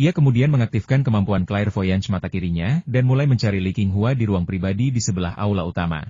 Ia kemudian mengaktifkan kemampuan clairvoyance mata kirinya dan mulai mencari Li Qinghua di ruang pribadi di sebelah aula utama.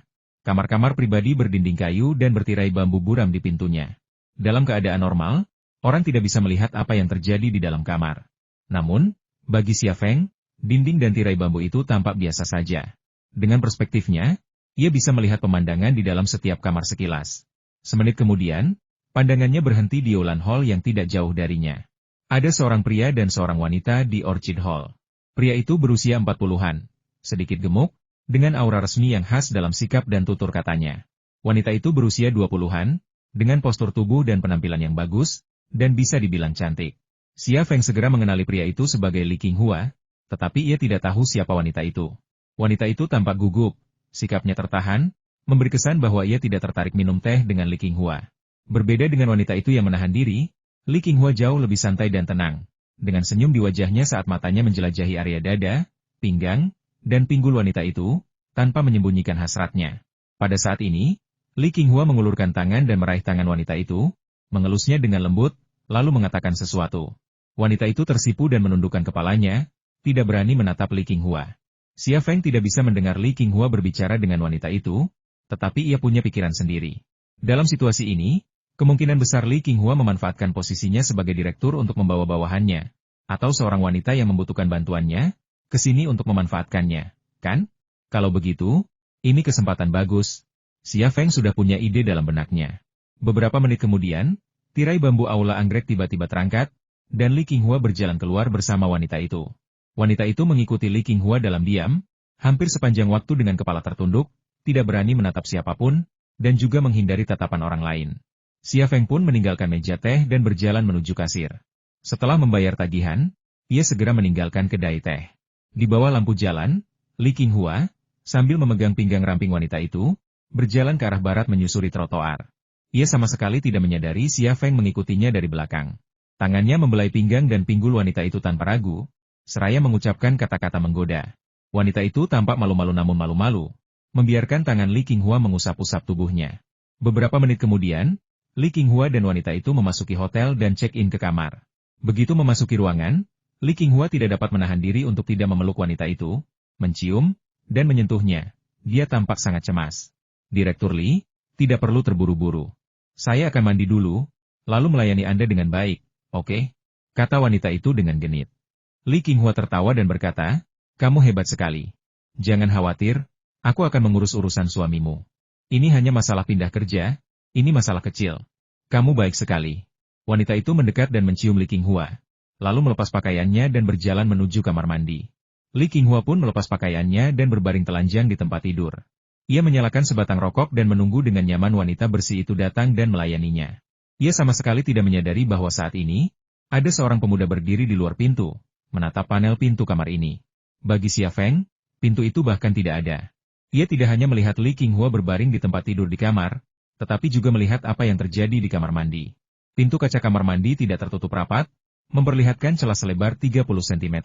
Kamar-kamar pribadi berdinding kayu dan bertirai bambu buram di pintunya. Dalam keadaan normal, orang tidak bisa melihat apa yang terjadi di dalam kamar. Namun, bagi Xia Feng, dinding dan tirai bambu itu tampak biasa saja. Dengan perspektifnya, ia bisa melihat pemandangan di dalam setiap kamar sekilas. Semenit kemudian, pandangannya berhenti di Yulan Hall yang tidak jauh darinya. Ada seorang pria dan seorang wanita di Orchid Hall. Pria itu berusia 40-an, sedikit gemuk, dengan aura resmi yang khas dalam sikap dan tutur katanya. Wanita itu berusia 20-an, dengan postur tubuh dan penampilan yang bagus, dan bisa dibilang cantik. Xia Feng segera mengenali pria itu sebagai Li Qinghua, tetapi ia tidak tahu siapa wanita itu. Wanita itu tampak gugup, sikapnya tertahan, memberi kesan bahwa ia tidak tertarik minum teh dengan Li Qinghua. Berbeda dengan wanita itu yang menahan diri, Li Qinghua jauh lebih santai dan tenang, dengan senyum di wajahnya saat matanya menjelajahi area dada, pinggang, dan pinggul wanita itu, tanpa menyembunyikan hasratnya. Pada saat ini, Li Qinghua mengulurkan tangan dan meraih tangan wanita itu, mengelusnya dengan lembut, lalu mengatakan sesuatu. Wanita itu tersipu dan menundukkan kepalanya, tidak berani menatap Li Qinghua. Xia Feng tidak bisa mendengar Li Qinghua berbicara dengan wanita itu, tetapi ia punya pikiran sendiri. Dalam situasi ini, kemungkinan besar Li Qinghua memanfaatkan posisinya sebagai direktur untuk membawa bawahannya, atau seorang wanita yang membutuhkan bantuannya, ke sini untuk memanfaatkannya, kan? Kalau begitu, ini kesempatan bagus. Xia Feng sudah punya ide dalam benaknya. Beberapa menit kemudian, tirai bambu aula anggrek tiba-tiba terangkat, dan Li Qinghua berjalan keluar bersama wanita itu. Wanita itu mengikuti Li Qinghua dalam diam, hampir sepanjang waktu dengan kepala tertunduk, tidak berani menatap siapapun, dan juga menghindari tatapan orang lain. Xia Feng pun meninggalkan meja teh dan berjalan menuju kasir. Setelah membayar tagihan, ia segera meninggalkan kedai teh. Di bawah lampu jalan, Li Qinghua, sambil memegang pinggang ramping wanita itu, berjalan ke arah barat menyusuri trotoar. Ia sama sekali tidak menyadari Xia Feng mengikutinya dari belakang. Tangannya membelai pinggang dan pinggul wanita itu tanpa ragu, seraya mengucapkan kata-kata menggoda. Wanita itu tampak malu-malu namun malu-malu, membiarkan tangan Li Qinghua mengusap-usap tubuhnya. Beberapa menit kemudian, Li Qinghua dan wanita itu memasuki hotel dan check-in ke kamar. Begitu memasuki ruangan, Li Qinghua tidak dapat menahan diri untuk tidak memeluk wanita itu, mencium, dan menyentuhnya. Dia tampak sangat cemas. Direktur Li, tidak perlu terburu-buru. Saya akan mandi dulu, lalu melayani Anda dengan baik, oke? Kata wanita itu dengan genit. Li Qinghua tertawa dan berkata, kamu hebat sekali. Jangan khawatir, aku akan mengurus urusan suamimu. Ini hanya masalah pindah kerja. Ini masalah kecil. Kamu baik sekali. Wanita itu mendekat dan mencium Li Qinghua, lalu melepas pakaiannya dan berjalan menuju kamar mandi. Li Qinghua pun melepas pakaiannya dan berbaring telanjang di tempat tidur. Ia menyalakan sebatang rokok dan menunggu dengan nyaman wanita bersih itu datang dan melayaninya. Ia sama sekali tidak menyadari bahwa saat ini, ada seorang pemuda berdiri di luar pintu, menatap panel pintu kamar ini. Bagi Xia Feng, pintu itu bahkan tidak ada. Ia tidak hanya melihat Li Qinghua berbaring di tempat tidur di kamar, tetapi juga melihat apa yang terjadi di kamar mandi. Pintu kaca kamar mandi tidak tertutup rapat, memperlihatkan celah selebar 30 cm.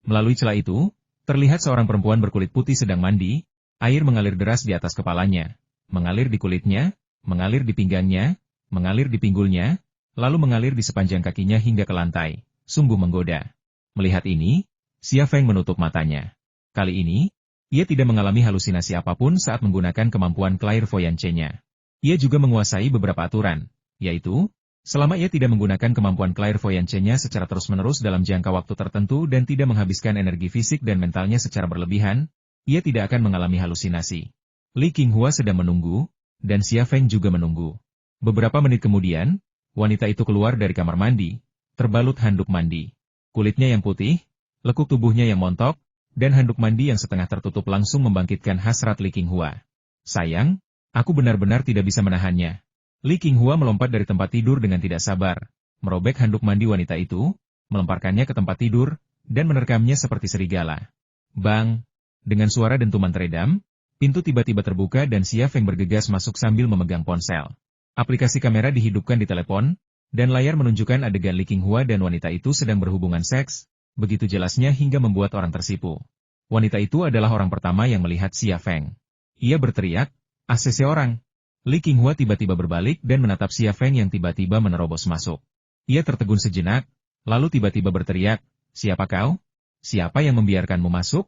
Melalui celah itu, terlihat seorang perempuan berkulit putih sedang mandi, air mengalir deras di atas kepalanya, mengalir di kulitnya, mengalir di pinggangnya, mengalir di pinggulnya, lalu mengalir di sepanjang kakinya hingga ke lantai, sungguh menggoda. Melihat ini, Xia Feng menutup matanya. Kali ini, ia tidak mengalami halusinasi apapun saat menggunakan kemampuan clairvoyance-nya. Ia juga menguasai beberapa aturan, yaitu, selama ia tidak menggunakan kemampuan clairvoyance-nya secara terus-menerus dalam jangka waktu tertentu dan tidak menghabiskan energi fisik dan mentalnya secara berlebihan, ia tidak akan mengalami halusinasi. Li Qinghua sedang menunggu, dan Xia Feng juga menunggu. Beberapa menit kemudian, wanita itu keluar dari kamar mandi, terbalut handuk mandi. Kulitnya yang putih, lekuk tubuhnya yang montok, dan handuk mandi yang setengah tertutup langsung membangkitkan hasrat Li Qinghua. Sayang, aku benar-benar tidak bisa menahannya. Li Qinghua melompat dari tempat tidur dengan tidak sabar, merobek handuk mandi wanita itu, melemparkannya ke tempat tidur, dan menerkamnya seperti serigala. Bang! Dengan suara dentuman teredam, pintu tiba-tiba terbuka dan Xia Feng bergegas masuk sambil memegang ponsel. Aplikasi kamera dihidupkan di telepon, dan layar menunjukkan adegan Li Qinghua dan wanita itu sedang berhubungan seks, begitu jelasnya hingga membuat orang tersipu. Wanita itu adalah orang pertama yang melihat Xia Feng. Ia berteriak, "ACC orang!" Li Qinghua tiba-tiba berbalik dan menatap Xia Feng yang tiba-tiba menerobos masuk. Ia tertegun sejenak, lalu tiba-tiba berteriak, "Siapa kau? Siapa yang membiarkanmu masuk?"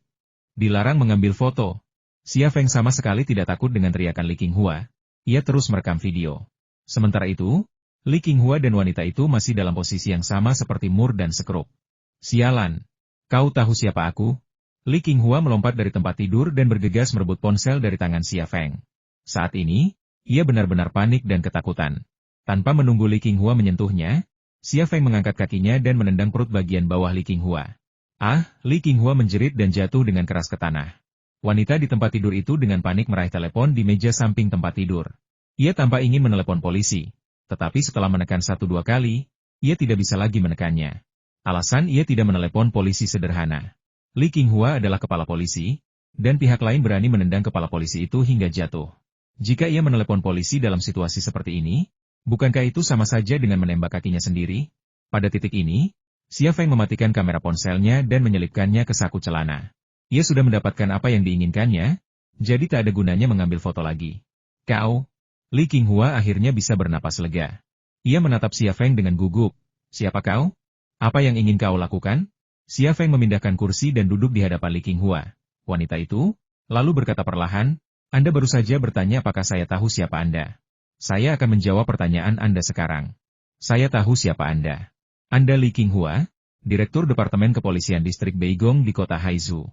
Dilarang mengambil foto. Xia Feng sama sekali tidak takut dengan teriakan Li Qinghua. Ia terus merekam video. Sementara itu, Li Qinghua dan wanita itu masih dalam posisi yang sama seperti Mur dan Sekrup. "Sialan! Kau tahu siapa aku?" Li Qinghua melompat dari tempat tidur dan bergegas merebut ponsel dari tangan Xia Feng. Saat ini, ia benar-benar panik dan ketakutan. Tanpa menunggu Li Qinghua menyentuhnya, Xia Feng mengangkat kakinya dan menendang perut bagian bawah Li Qinghua. Ah, Li Qinghua menjerit dan jatuh dengan keras ke tanah. Wanita di tempat tidur itu dengan panik meraih telepon di meja samping tempat tidur. Ia tampak ingin menelepon polisi. Tetapi setelah menekan 1-2 kali, ia tidak bisa lagi menekannya. Alasan ia tidak menelepon polisi sederhana. Li Qinghua adalah kepala polisi, dan pihak lain berani menendang kepala polisi itu hingga jatuh. Jika ia menelepon polisi dalam situasi seperti ini, bukankah itu sama saja dengan menembak kakinya sendiri? Pada titik ini, Xia Feng mematikan kamera ponselnya dan menyelipkannya ke saku celana. Ia sudah mendapatkan apa yang diinginkannya, jadi tak ada gunanya mengambil foto lagi. Kau, Li Qinghua akhirnya bisa bernapas lega. Ia menatap Xia Feng dengan gugup. Siapa kau? Apa yang ingin kau lakukan? Xia Feng memindahkan kursi dan duduk di hadapan Li Qinghua. Wanita itu, lalu berkata perlahan, Anda baru saja bertanya apakah saya tahu siapa Anda. Saya akan menjawab pertanyaan Anda sekarang. Saya tahu siapa Anda. Anda Li Qinghua, Direktur Departemen Kepolisian Distrik Beigong di kota Haizu.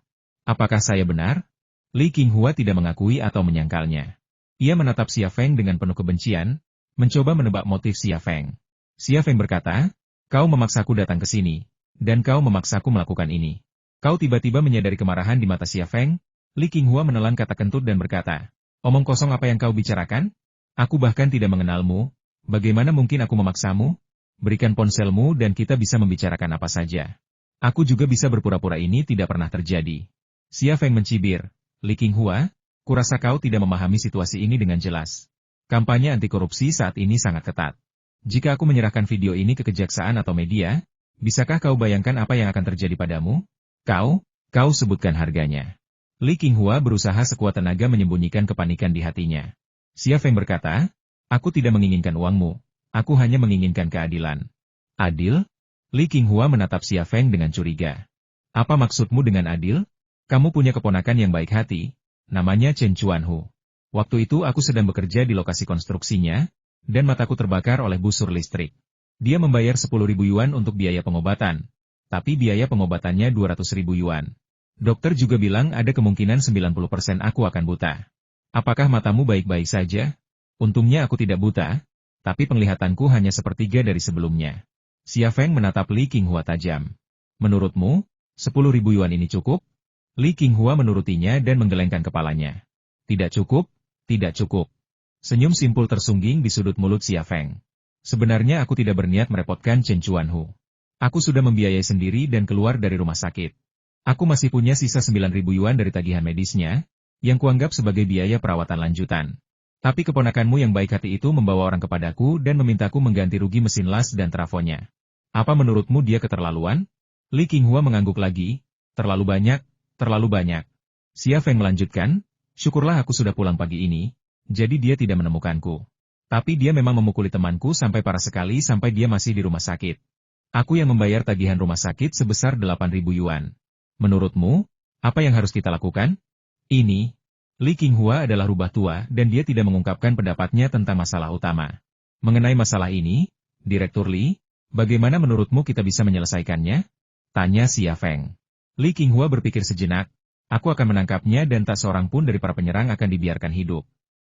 Apakah saya benar? Li Qinghua tidak mengakui atau menyangkalnya. Ia menatap Xia Feng dengan penuh kebencian, mencoba menebak motif Xia Feng. Xia Feng berkata, kau memaksaku datang ke sini, dan kau memaksaku melakukan ini. Kau tiba-tiba menyadari kemarahan di mata Xia Feng. Li Qinghua menelan kata kentut dan berkata, omong kosong apa yang kau bicarakan? Aku bahkan tidak mengenalmu, bagaimana mungkin aku memaksamu? Berikan ponselmu dan kita bisa membicarakan apa saja. Aku juga bisa berpura-pura ini tidak pernah terjadi. Xia Feng mencibir, Li Qinghua, kurasa kau tidak memahami situasi ini dengan jelas. Kampanye anti korupsi saat ini sangat ketat. Jika aku menyerahkan video ini ke kejaksaan atau media, bisakah kau bayangkan apa yang akan terjadi padamu? Kau sebutkan harganya. Li Qinghua berusaha sekuat tenaga menyembunyikan kepanikan di hatinya. Xia Feng berkata, aku tidak menginginkan uangmu, aku hanya menginginkan keadilan. Adil? Li Qinghua menatap Xia Feng dengan curiga. Apa maksudmu dengan adil? Kamu punya keponakan yang baik hati, namanya Chen Chuanhu. Waktu itu aku sedang bekerja di lokasi konstruksinya, dan mataku terbakar oleh busur listrik. Dia membayar 10.000 yuan untuk biaya pengobatan, tapi biaya pengobatannya 200.000 yuan. Dokter juga bilang ada kemungkinan 90% aku akan buta. Apakah matamu baik-baik saja? Untungnya aku tidak buta, tapi penglihatanku hanya sepertiga dari sebelumnya. Xia Feng menatap Li Qinghua tajam. Menurutmu, 10.000 yuan ini cukup? Li Qinghua menurutinya dan menggelengkan kepalanya. Tidak cukup, tidak cukup. Senyum simpul tersungging di sudut mulut Xia Feng. Sebenarnya aku tidak berniat merepotkan Chen Chuanhu. Aku sudah membiayai sendiri dan keluar dari rumah sakit. Aku masih punya sisa 9.000 yuan dari tagihan medisnya, yang kuanggap sebagai biaya perawatan lanjutan. Tapi keponakanmu yang baik hati itu membawa orang kepadaku dan memintaku mengganti rugi mesin las dan trafonya. Apa menurutmu dia keterlaluan? Li Qinghua mengangguk lagi, terlalu banyak. Terlalu banyak. Xia Feng melanjutkan, syukurlah aku sudah pulang pagi ini, jadi dia tidak menemukanku. Tapi dia memang memukuli temanku sampai parah sekali sampai dia masih di rumah sakit. Aku yang membayar tagihan rumah sakit sebesar 8.000 yuan. Menurutmu, apa yang harus kita lakukan? Ini, Li Qinghua adalah rubah tua dan dia tidak mengungkapkan pendapatnya tentang masalah utama. Mengenai masalah ini, Direktur Li, bagaimana menurutmu kita bisa menyelesaikannya? Tanya Xia Feng. Li Qinghua berpikir sejenak, aku akan menangkapnya dan tak seorang pun dari para penyerang akan dibiarkan hidup.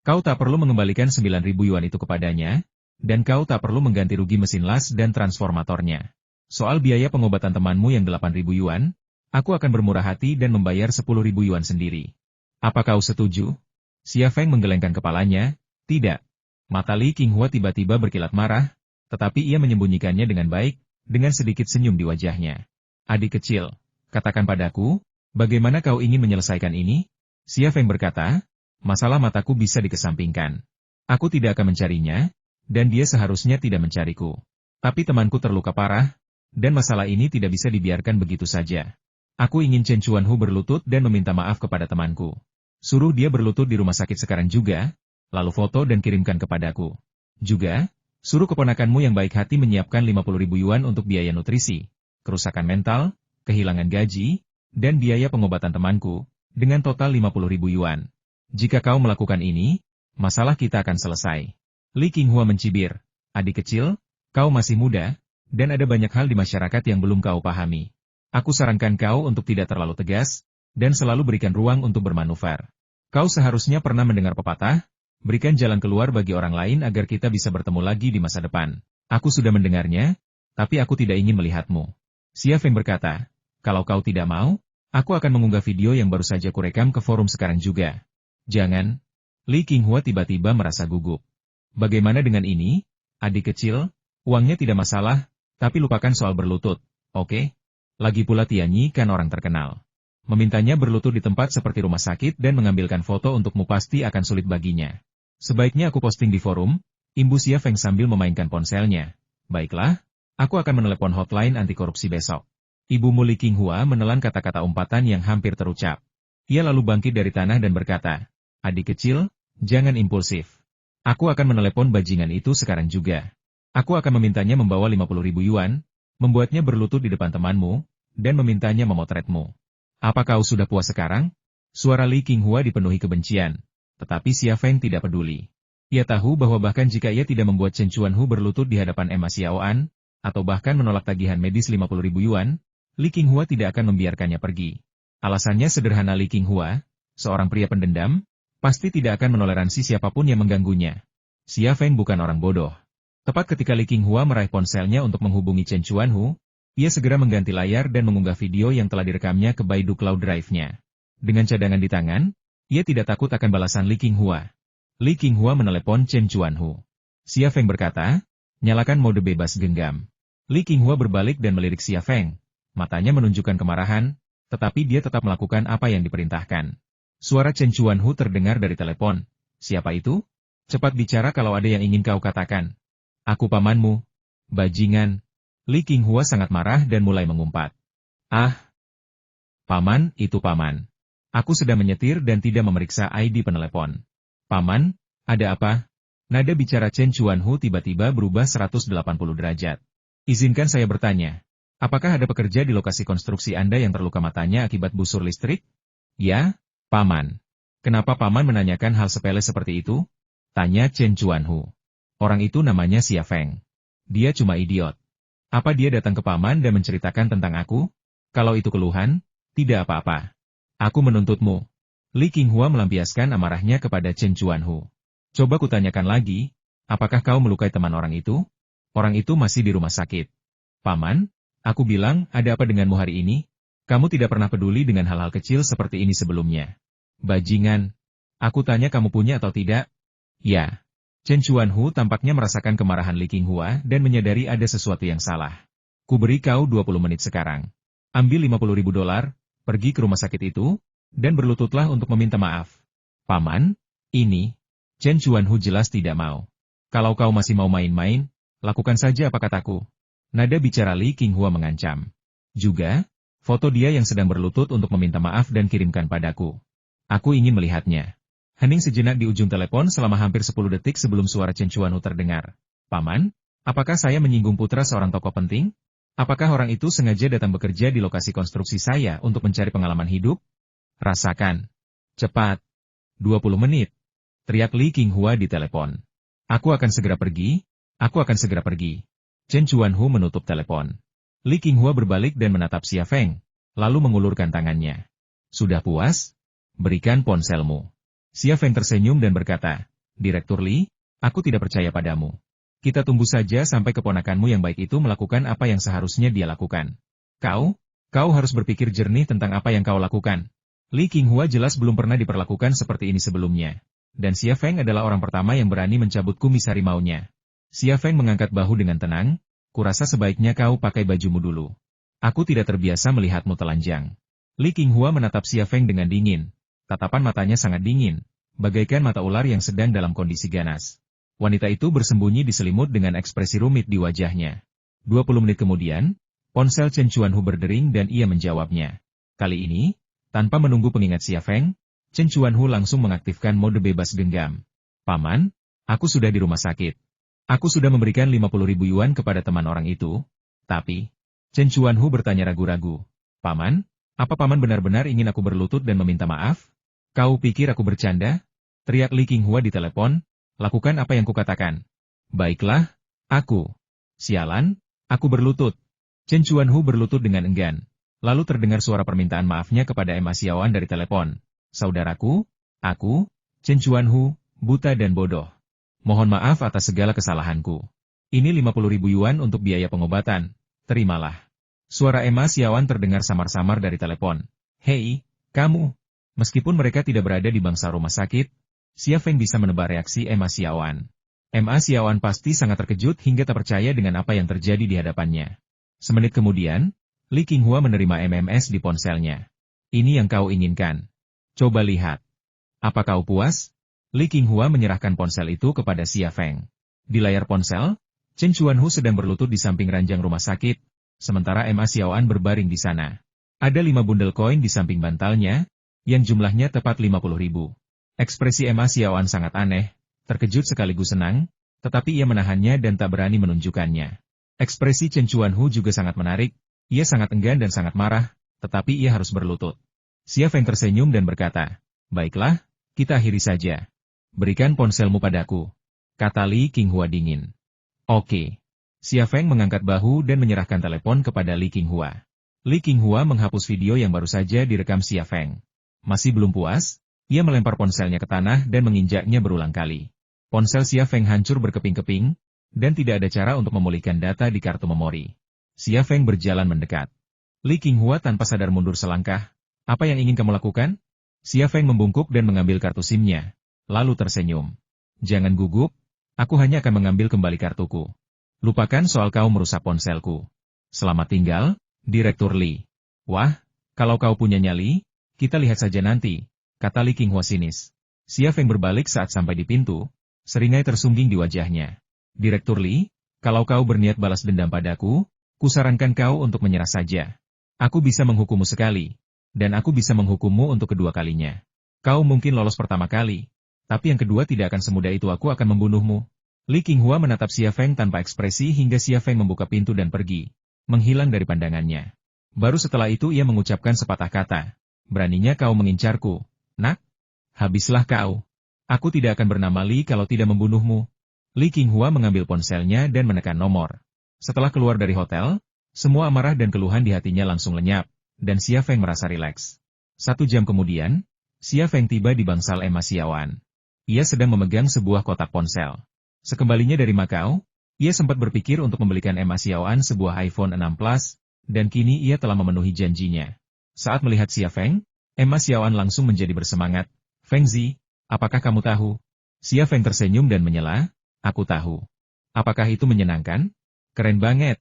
Kau tak perlu mengembalikan 9.000 yuan itu kepadanya, dan kau tak perlu mengganti rugi mesin las dan transformatornya. Soal biaya pengobatan temanmu yang 8.000 yuan, aku akan bermurah hati dan membayar 10.000 yuan sendiri. Apa kau setuju? Xia Feng menggelengkan kepalanya, tidak. Mata Li Qinghua tiba-tiba berkilat marah, tetapi ia menyembunyikannya dengan baik, dengan sedikit senyum di wajahnya. Adik kecil. Katakan padaku, bagaimana kau ingin menyelesaikan ini? Xia Feng berkata, masalah mataku bisa dikesampingkan. Aku tidak akan mencarinya, dan dia seharusnya tidak mencariku. Tapi temanku terluka parah, dan masalah ini tidak bisa dibiarkan begitu saja. Aku ingin Chen Chuanhu berlutut dan meminta maaf kepada temanku. Suruh dia berlutut di rumah sakit sekarang juga, lalu foto dan kirimkan kepadaku. Juga, suruh keponakanmu yang baik hati menyiapkan 50.000 yuan untuk biaya nutrisi, kerusakan mental, kehilangan gaji, dan biaya pengobatan temanku, dengan total 50.000 yuan. Jika kau melakukan ini, masalah kita akan selesai. Li Qinghua mencibir, adik kecil, kau masih muda, dan ada banyak hal di masyarakat yang belum kau pahami. Aku sarankan kau untuk tidak terlalu tegas, dan selalu berikan ruang untuk bermanuver. Kau seharusnya pernah mendengar pepatah, berikan jalan keluar bagi orang lain agar kita bisa bertemu lagi di masa depan. Aku sudah mendengarnya, Tapi aku tidak ingin melihatmu. Xia Feng berkata, kalau kau tidak mau, aku akan mengunggah video yang baru saja kurekam ke forum sekarang juga. Jangan. Li Qinghua tiba-tiba merasa gugup. Bagaimana dengan ini? Adik kecil, uangnya tidak masalah, tapi lupakan soal berlutut, oke? Lagi pula Tianyi kan orang terkenal. Memintanya berlutut di tempat seperti rumah sakit dan mengambilkan foto untukmu pasti akan sulit baginya. Sebaiknya aku posting di forum, imbu Xia Feng sambil memainkan ponselnya. Baiklah, aku akan menelepon hotline anti korupsi besok. Ibumu Li Qinghua menelan kata-kata umpatan yang hampir terucap. Ia lalu bangkit dari tanah dan berkata, adik kecil, jangan impulsif. Aku akan menelepon bajingan itu sekarang juga. Aku akan memintanya membawa 50.000 yuan, membuatnya berlutut di depan temanmu, dan memintanya memotretmu. Apa kau sudah puas sekarang? Suara Li Qinghua dipenuhi kebencian. Tetapi Xia Feng tidak peduli. Ia tahu bahwa bahkan jika ia tidak membuat Chen Chuanhu berlutut di hadapan Emma Xiaoan, atau bahkan menolak tagihan medis 50.000 yuan, Li Qinghua tidak akan membiarkannya pergi. Alasannya sederhana, Li Qinghua, seorang pria pendendam, pasti tidak akan menoleransi siapapun yang mengganggunya. Xia Feng bukan orang bodoh. Tepat ketika Li Qinghua meraih ponselnya untuk menghubungi Chen Chuanhu, ia segera mengganti layar dan mengunggah video yang telah direkamnya ke Baidu Cloud Drive-nya. Dengan cadangan di tangan, ia tidak takut akan balasan Li Qinghua. Li Qinghua menelepon Chen Chuanhu. Xia Feng berkata, nyalakan mode bebas genggam. Li Qinghua berbalik dan melirik Xia Feng. Matanya menunjukkan kemarahan, tetapi dia tetap melakukan apa yang diperintahkan. Suara Chen Chuanhu terdengar dari telepon. Siapa itu? Cepat bicara kalau ada yang ingin kau katakan. Aku pamanmu. Bajingan. Li Qinghua sangat marah dan mulai mengumpat. Ah! Paman, itu paman. Aku sedang menyetir dan tidak memeriksa ID penelepon. Paman, ada apa? Nada bicara Chen Chuanhu tiba-tiba berubah 180 derajat. Izinkan saya bertanya. Apakah ada pekerja di lokasi konstruksi Anda yang terluka matanya akibat busur listrik? Ya, paman. Kenapa paman menanyakan hal sepele seperti itu? Tanya Chen Chuanhu. Orang itu namanya Xia Feng. Dia cuma idiot. Apa dia datang ke paman dan menceritakan tentang aku? Kalau itu keluhan, tidak apa-apa. Aku menuntutmu. Li Qinghua melampiaskan amarahnya kepada Chen Chuanhu. Coba kutanyakan lagi, apakah kau melukai teman orang itu? Orang itu masih di rumah sakit. Paman, aku bilang, ada apa denganmu hari ini? Kamu tidak pernah peduli dengan hal-hal kecil seperti ini sebelumnya. Bajingan. Aku tanya kamu punya atau tidak? Ya. Chen Chuanhu tampaknya merasakan kemarahan Li Qinghua dan menyadari ada sesuatu yang salah. Ku beri kau 20 menit sekarang. Ambil 50.000 dolar, pergi ke rumah sakit itu, dan berlututlah untuk meminta maaf. Paman, ini. Chen Chuanhu jelas tidak mau. Kalau kau masih mau main-main, lakukan saja apa kataku. Nada bicara Li Qinghua mengancam. Juga, foto dia yang sedang berlutut untuk meminta maaf dan kirimkan padaku. Aku ingin melihatnya. Hening sejenak di ujung telepon selama hampir 10 detik sebelum suara Chen Chuanhu terdengar. Paman, apakah saya menyinggung putra seorang tokoh penting? Apakah orang itu sengaja datang bekerja di lokasi konstruksi saya untuk mencari pengalaman hidup? Rasakan. Cepat. 20 menit. Teriak Li Qinghua di telepon. Aku akan segera pergi. Aku akan segera pergi. Chen Chuanhu menutup telepon. Li Qinghua berbalik dan menatap Xia Feng, lalu mengulurkan tangannya. Sudah puas? Berikan ponselmu. Xia Feng tersenyum dan berkata, Direktur Li, aku tidak percaya padamu. Kita tunggu saja sampai keponakanmu yang baik itu melakukan apa yang seharusnya dia lakukan. Kau harus berpikir jernih tentang apa yang kau lakukan. Li Qinghua jelas belum pernah diperlakukan seperti ini sebelumnya. Dan Xia Feng adalah orang pertama yang berani mencabut kumis harimaunya. Xia Feng mengangkat bahu dengan tenang, kurasa sebaiknya kau pakai bajumu dulu. Aku tidak terbiasa melihatmu telanjang. Li Qinghua menatap Xia Feng dengan dingin. Tatapan matanya sangat dingin, bagaikan mata ular yang sedang dalam kondisi ganas. Wanita itu bersembunyi di selimut dengan ekspresi rumit di wajahnya. 20 menit kemudian, ponsel Chen Chuanhu berdering dan ia menjawabnya. Kali ini, tanpa menunggu pengingat Xia Feng, Chen Chuanhu langsung mengaktifkan mode bebas genggam. Paman, aku sudah di rumah sakit. Aku sudah memberikan 50.000 yuan kepada teman orang itu. Tapi, Chen Chuanhu bertanya ragu-ragu. Paman, apa paman benar-benar ingin aku berlutut dan meminta maaf? Kau pikir aku bercanda? Teriak Li Qinghua di telepon, lakukan apa yang kukatakan. Baiklah, aku. Sialan, aku berlutut. Chen Chuanhu berlutut dengan enggan. Lalu terdengar suara permintaan maafnya kepada Emma Xiaoan dari telepon. Saudaraku, aku, Chen Chuanhu, buta dan bodoh. Mohon maaf atas segala kesalahanku. Ini 50.000 yuan untuk biaya pengobatan. Terimalah. Suara Emma Xiaoan terdengar samar-samar dari telepon. Hei, kamu. Meskipun mereka tidak berada di bangsa rumah sakit, Xia Feng bisa menebak reaksi Emma Xiaoan. Emma Xiaoan pasti sangat terkejut hingga tak percaya dengan apa yang terjadi di hadapannya. Semenit kemudian, Li Qinghua menerima MMS di ponselnya. Ini yang kau inginkan. Coba lihat. Apa kau puas? Li Qinghua menyerahkan ponsel itu kepada Xia Feng. Di layar ponsel, Chen Chuanhu sedang berlutut di samping ranjang rumah sakit, sementara Emma Xiaoan berbaring di sana. Ada 5 bundel koin di samping bantalnya, yang jumlahnya tepat 50.000. Ekspresi Emma Xiaoan sangat aneh, terkejut sekaligus senang, tetapi ia menahannya dan tak berani menunjukkannya. Ekspresi Chen Chuanhu juga sangat menarik, ia sangat enggan dan sangat marah, tetapi ia harus berlutut. Xia Feng tersenyum dan berkata, "Baiklah, kita akhiri saja. Berikan ponselmu padaku," kata Li Qinghua dingin. Oke. Xia Feng mengangkat bahu dan menyerahkan telepon kepada Li Qinghua. Li Qinghua menghapus video yang baru saja direkam Xia Feng. Masih belum puas, ia melempar ponselnya ke tanah dan menginjaknya berulang kali. Ponsel Xia Feng hancur berkeping-keping, dan tidak ada cara untuk memulihkan data di kartu memori. Xia Feng berjalan mendekat. Li Qinghua tanpa sadar mundur selangkah. Apa yang ingin kamu lakukan? Xia Feng membungkuk dan mengambil kartu SIM-nya, lalu tersenyum. Jangan gugup, aku hanya akan mengambil kembali kartuku. Lupakan soal kau merusak ponselku. Selamat tinggal, Direktur Li. Wah, kalau kau punya nyali, kita lihat saja nanti, kata Li Qinghua sinis. Xia Feng berbalik saat sampai di pintu, seringai tersungging di wajahnya. Direktur Li, kalau kau berniat balas dendam padaku, kusarankan kau untuk menyerah saja. Aku bisa menghukummu sekali, dan aku bisa menghukummu untuk kedua kalinya. Kau mungkin lolos pertama kali, tapi yang kedua tidak akan semudah itu aku akan membunuhmu. Li Qinghua menatap Xia Feng tanpa ekspresi hingga Xia Feng membuka pintu dan pergi, menghilang dari pandangannya. Baru setelah itu ia mengucapkan sepatah kata. Beraninya kau mengincarku, nak? Habislah kau. Aku tidak akan bernama Li kalau tidak membunuhmu. Li Qinghua mengambil ponselnya dan menekan nomor. Setelah keluar dari hotel, semua amarah dan keluhan di hatinya langsung lenyap, dan Xia Feng merasa rileks. 1 jam kemudian, Xia Feng tiba di bangsal Emma Xiaoan. Ia sedang memegang sebuah kotak ponsel. Sekembalinya dari Makau, ia sempat berpikir untuk membelikan Emma Xiaoan sebuah iPhone 6 Plus, dan kini ia telah memenuhi janjinya. Saat melihat Xia Feng, Emma Xiaoan langsung menjadi bersemangat. Feng Zi, apakah kamu tahu? Xia Feng tersenyum dan menyela, aku tahu. Apakah itu menyenangkan? Keren banget.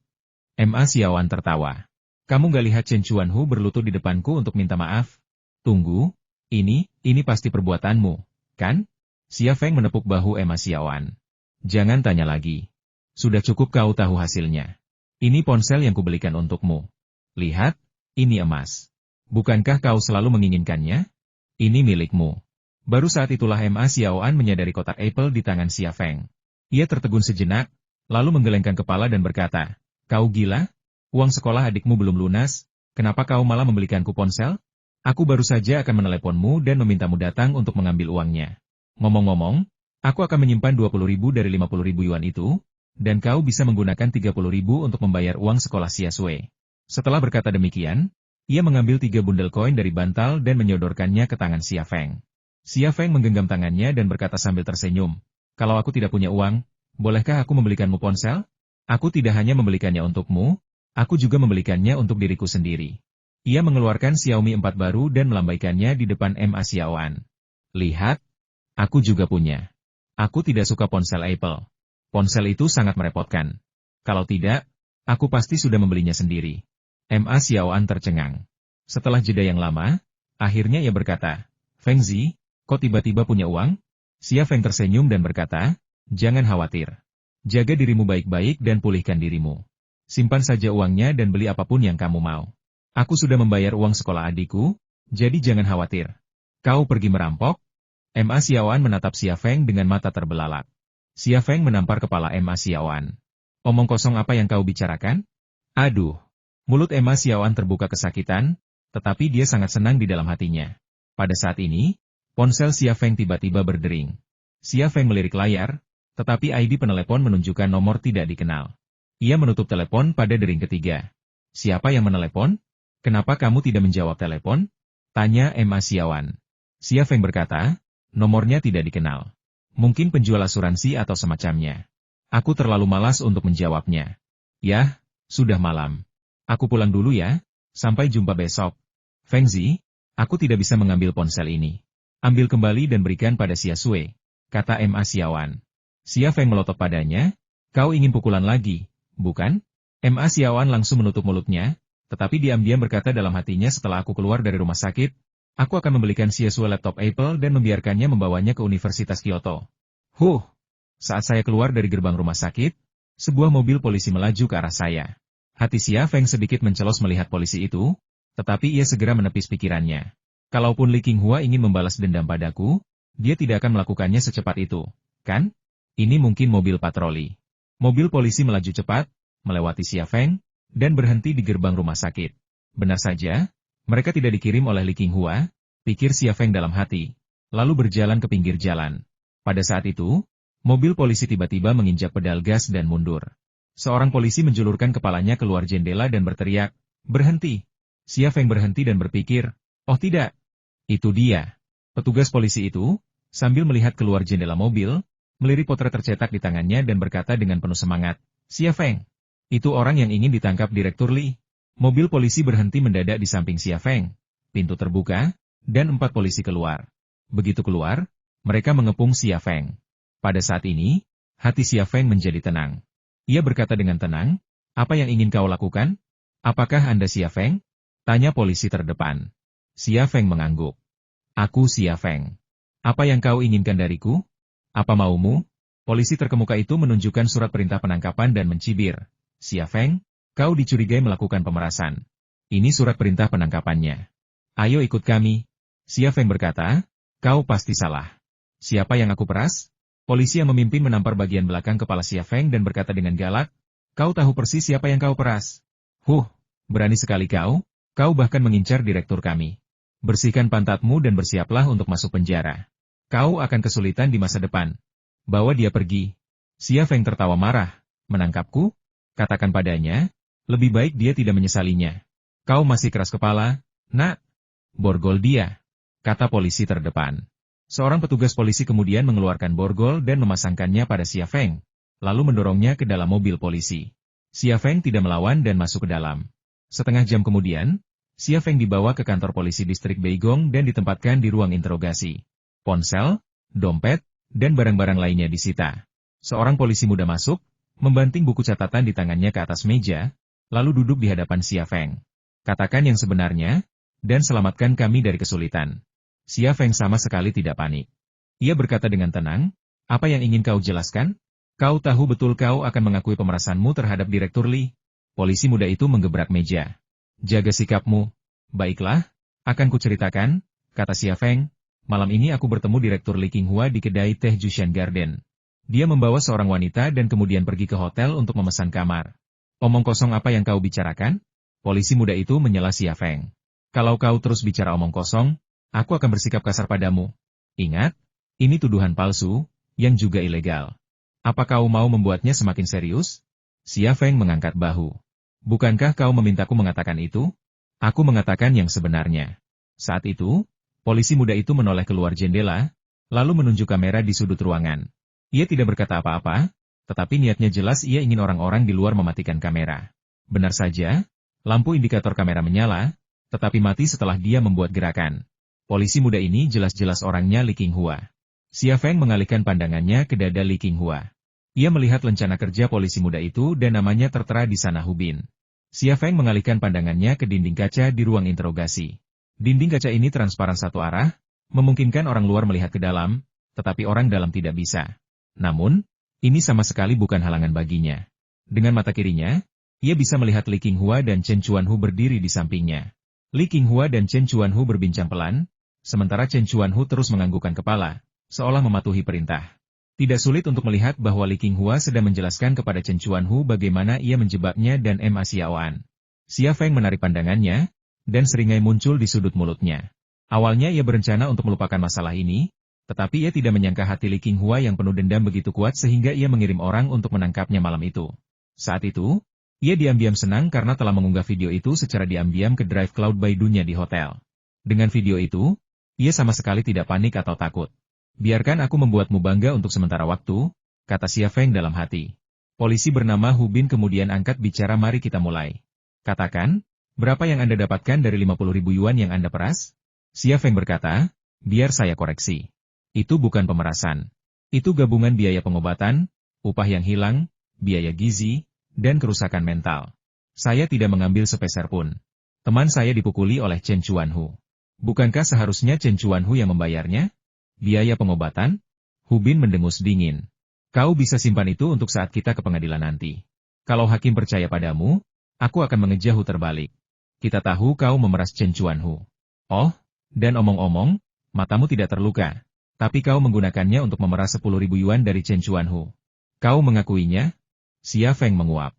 Emma Xiaoan tertawa. Kamu gak lihat Chen Chuanhu berlutut di depanku untuk minta maaf? Tunggu, ini pasti perbuatanmu, kan? Xia Feng menepuk bahu Emma Xiaoan. Jangan tanya lagi. Sudah cukup kau tahu hasilnya. Ini ponsel yang kubelikan untukmu. Lihat, ini emas. Bukankah kau selalu menginginkannya? Ini milikmu. Baru saat itulah Emma Xiaoan menyadari kotak Apple di tangan Xia Feng. Ia tertegun sejenak, lalu menggelengkan kepala dan berkata, kau gila? Uang sekolah adikmu belum lunas, kenapa kau malah membelikanku ponsel? Aku baru saja akan meneleponmu dan memintamu datang untuk mengambil uangnya. Ngomong-ngomong, aku akan menyimpan 20.000 dari 50.000 yuan itu, dan kau bisa menggunakan 30.000 untuk membayar uang sekolah Xia Sui. Setelah berkata demikian, ia mengambil 3 bundel koin dari bantal dan menyodorkannya ke tangan Xia Feng. Xia Feng menggenggam tangannya dan berkata sambil tersenyum, kalau aku tidak punya uang, bolehkah aku membelikanmu ponsel? Aku tidak hanya membelikannya untukmu, aku juga membelikannya untuk diriku sendiri. Ia mengeluarkan Xiaomi 4 baru dan melambaikannya di depan Emma Xiaoan. Lihat, aku juga punya. Aku tidak suka ponsel Apple. Ponsel itu sangat merepotkan. Kalau tidak, aku pasti sudah membelinya sendiri. Emma Xiaoan tercengang. Setelah jeda yang lama, akhirnya ia berkata, Feng Zi, kok tiba-tiba punya uang? Xia Feng tersenyum dan berkata, jangan khawatir. Jaga dirimu baik-baik dan pulihkan dirimu. Simpan saja uangnya dan beli apapun yang kamu mau. Aku sudah membayar uang sekolah adikku, jadi jangan khawatir. Kau pergi merampok? Emma Xiaoan menatap Xia Feng dengan mata terbelalak. Xia Feng menampar kepala Emma Xiaoan. Omong kosong apa yang kau bicarakan? Aduh. Mulut Emma Xiaoan terbuka kesakitan, tetapi dia sangat senang di dalam hatinya. Pada saat ini, ponsel Xia Feng tiba-tiba berdering. Xia Feng melirik layar, tetapi ID penelepon menunjukkan nomor tidak dikenal. Ia menutup telepon pada dering ketiga. Siapa yang menelepon? Kenapa kamu tidak menjawab telepon? Tanya Emma Xiaoan. Xia Feng berkata, nomornya tidak dikenal. Mungkin penjual asuransi atau semacamnya. Aku terlalu malas untuk menjawabnya. Yah, sudah malam. Aku pulang dulu ya, sampai jumpa besok. Fengzi, aku tidak bisa mengambil ponsel ini. Ambil kembali dan berikan pada Xia Sui, kata Ma Xiaoan. Xia Feng melotot padanya, kau ingin pukulan lagi, bukan? Ma Xiaoan langsung menutup mulutnya, tetapi diam-diam berkata dalam hatinya setelah aku keluar dari rumah sakit, aku akan membelikan Xia Sui laptop Apple dan membiarkannya membawanya ke Universitas Kyoto. Saat saya keluar dari gerbang rumah sakit, sebuah mobil polisi melaju ke arah saya. Hati Xia Feng sedikit mencelos melihat polisi itu, tetapi ia segera menepis pikirannya. Kalaupun Li Qinghua ingin membalas dendam padaku, dia tidak akan melakukannya secepat itu, kan? Ini mungkin mobil patroli. Mobil polisi melaju cepat, melewati Xia Feng, dan berhenti di gerbang rumah sakit. Benar saja, mereka tidak dikirim oleh Li Qinghua, pikir Xia Feng dalam hati, lalu berjalan ke pinggir jalan. Pada saat itu, mobil polisi tiba-tiba menginjak pedal gas dan mundur. Seorang polisi menjulurkan kepalanya keluar jendela dan berteriak, "Berhenti!" Xia Feng berhenti dan berpikir, "Oh tidak, itu dia." Petugas polisi itu, sambil melihat keluar jendela mobil, melirik potret tercetak di tangannya dan berkata dengan penuh semangat, "Xia Feng, itu orang yang ingin ditangkap Direktur Li." Mobil polisi berhenti mendadak di samping Xia Feng. Pintu terbuka, dan 4 polisi keluar. Begitu keluar, mereka mengepung Xia Feng. Pada saat ini, hati Xia Feng menjadi tenang. Ia berkata dengan tenang, "Apa yang ingin kau lakukan? Apakah Anda Xia Feng?" Tanya polisi terdepan. Xia Feng mengangguk. "Aku Xia Feng. Apa yang kau inginkan dariku? Apa maumu?" Polisi terkemuka itu menunjukkan surat perintah penangkapan dan mencibir. "Xia Feng, kau dicurigai melakukan pemerasan. Ini surat perintah penangkapannya. Ayo ikut kami." Xia Feng berkata, "Kau pasti salah. Siapa yang aku peras?" Polisi yang memimpin menampar bagian belakang kepala Xia Feng dan berkata dengan galak, "Kau tahu persis siapa yang kau peras. Berani sekali kau bahkan mengincar direktur kami. Bersihkan pantatmu dan bersiaplah untuk masuk penjara. Kau akan kesulitan di masa depan. Bawa dia pergi." Xia Feng tertawa marah, "Menangkapku? Katakan padanya, lebih baik dia tidak menyesalinya. Kau masih keras kepala, nak? Borgol dia," kata polisi terdepan. Seorang petugas polisi kemudian mengeluarkan borgol dan memasangkannya pada Xia Feng, lalu mendorongnya ke dalam mobil polisi. Xia Feng tidak melawan dan masuk ke dalam. Setengah jam kemudian, Xia Feng dibawa ke kantor polisi distrik Beigong dan ditempatkan di ruang interogasi. Ponsel, dompet, dan barang-barang lainnya disita. Seorang polisi muda masuk, membanting buku catatan di tangannya ke atas meja, lalu duduk di hadapan Xia Feng. "Katakan yang sebenarnya, dan selamatkan kami dari kesulitan." Xia Feng sama sekali tidak panik. Ia berkata dengan tenang, "Apa yang ingin kau jelaskan? Kau tahu betul kau akan mengakui pemerasanmu terhadap Direktur Li." Polisi muda itu menggebrak meja. "Jaga sikapmu." "Baiklah, akan kuceritakan," kata Xia Feng. "Malam ini aku bertemu Direktur Li Qinghua di kedai teh Jushan Garden. Dia membawa seorang wanita dan kemudian pergi ke hotel untuk memesan kamar." "Omong kosong apa yang kau bicarakan?" Polisi muda itu menyela Xia Feng. "Kalau kau terus bicara omong kosong, aku akan bersikap kasar padamu. Ingat, ini tuduhan palsu, yang juga ilegal. Apa kau mau membuatnya semakin serius?" Xia Feng mengangkat bahu. "Bukankah kau memintaku mengatakan itu?" "Aku mengatakan yang sebenarnya." Saat itu, polisi muda itu menoleh keluar jendela, lalu menunjuk kamera di sudut ruangan. Ia tidak berkata apa-apa, tetapi niatnya jelas ia ingin orang-orang di luar mematikan kamera. Benar saja, lampu indikator kamera menyala, tetapi mati setelah dia membuat gerakan. Polisi muda ini jelas-jelas orangnya Li Qinghua. Xia Feng mengalihkan pandangannya ke dada Li Qinghua. Ia melihat lencana kerja polisi muda itu dan namanya tertera di sana Hubin. Xia Feng mengalihkan pandangannya ke dinding kaca di ruang interogasi. Dinding kaca ini transparan satu arah, memungkinkan orang luar melihat ke dalam, tetapi orang dalam tidak bisa. Namun, ini sama sekali bukan halangan baginya. Dengan mata kirinya, ia bisa melihat Li Qinghua dan Chen Chuanhu berdiri di sampingnya. Li Qinghua dan Chen Chuanhu berbincang pelan, sementara Chen Chuanhu terus menganggukkan kepala, seolah mematuhi perintah. Tidak sulit untuk melihat bahwa Li Qinghua sedang menjelaskan kepada Chen Chuanhu bagaimana ia menjebaknya dan Ma Xiaoan. Xia Feng menarik pandangannya, dan seringai muncul di sudut mulutnya. Awalnya ia berencana untuk melupakan masalah ini, tetapi ia tidak menyangka hati Li Qinghua yang penuh dendam begitu kuat sehingga ia mengirim orang untuk menangkapnya malam itu. Saat itu, ia diam-diam senang karena telah mengunggah video itu secara diam-diam ke Drive Cloud by Dunya di hotel. Dengan video itu, ia sama sekali tidak panik atau takut. "Biarkan aku membuatmu bangga untuk sementara waktu," kata Xia Feng dalam hati. Polisi bernama Hu Bin kemudian angkat bicara, mari kita mulai. Katakan, berapa yang Anda dapatkan dari 50.000 yuan yang Anda peras? Xia Feng berkata, biar saya koreksi. Itu bukan pemerasan. Itu gabungan biaya pengobatan, upah yang hilang, biaya gizi, dan kerusakan mental. Saya tidak mengambil sepeser pun. Teman saya dipukuli oleh Chen Chuanhu. Bukankah seharusnya Chen Chuanhu yang membayarnya? Biaya pengobatan? Hu Bin mendengus dingin. Kau bisa simpan itu untuk saat kita ke pengadilan nanti. Kalau hakim percaya padamu, aku akan mengejahu terbalik. Kita tahu kau memeras Chen Chuanhu. Oh, dan omong-omong, matamu tidak terluka. Tapi kau menggunakannya untuk memeras 10.000 yuan dari Chen Chuanhu. Kau mengakuinya? Xia Feng menguap.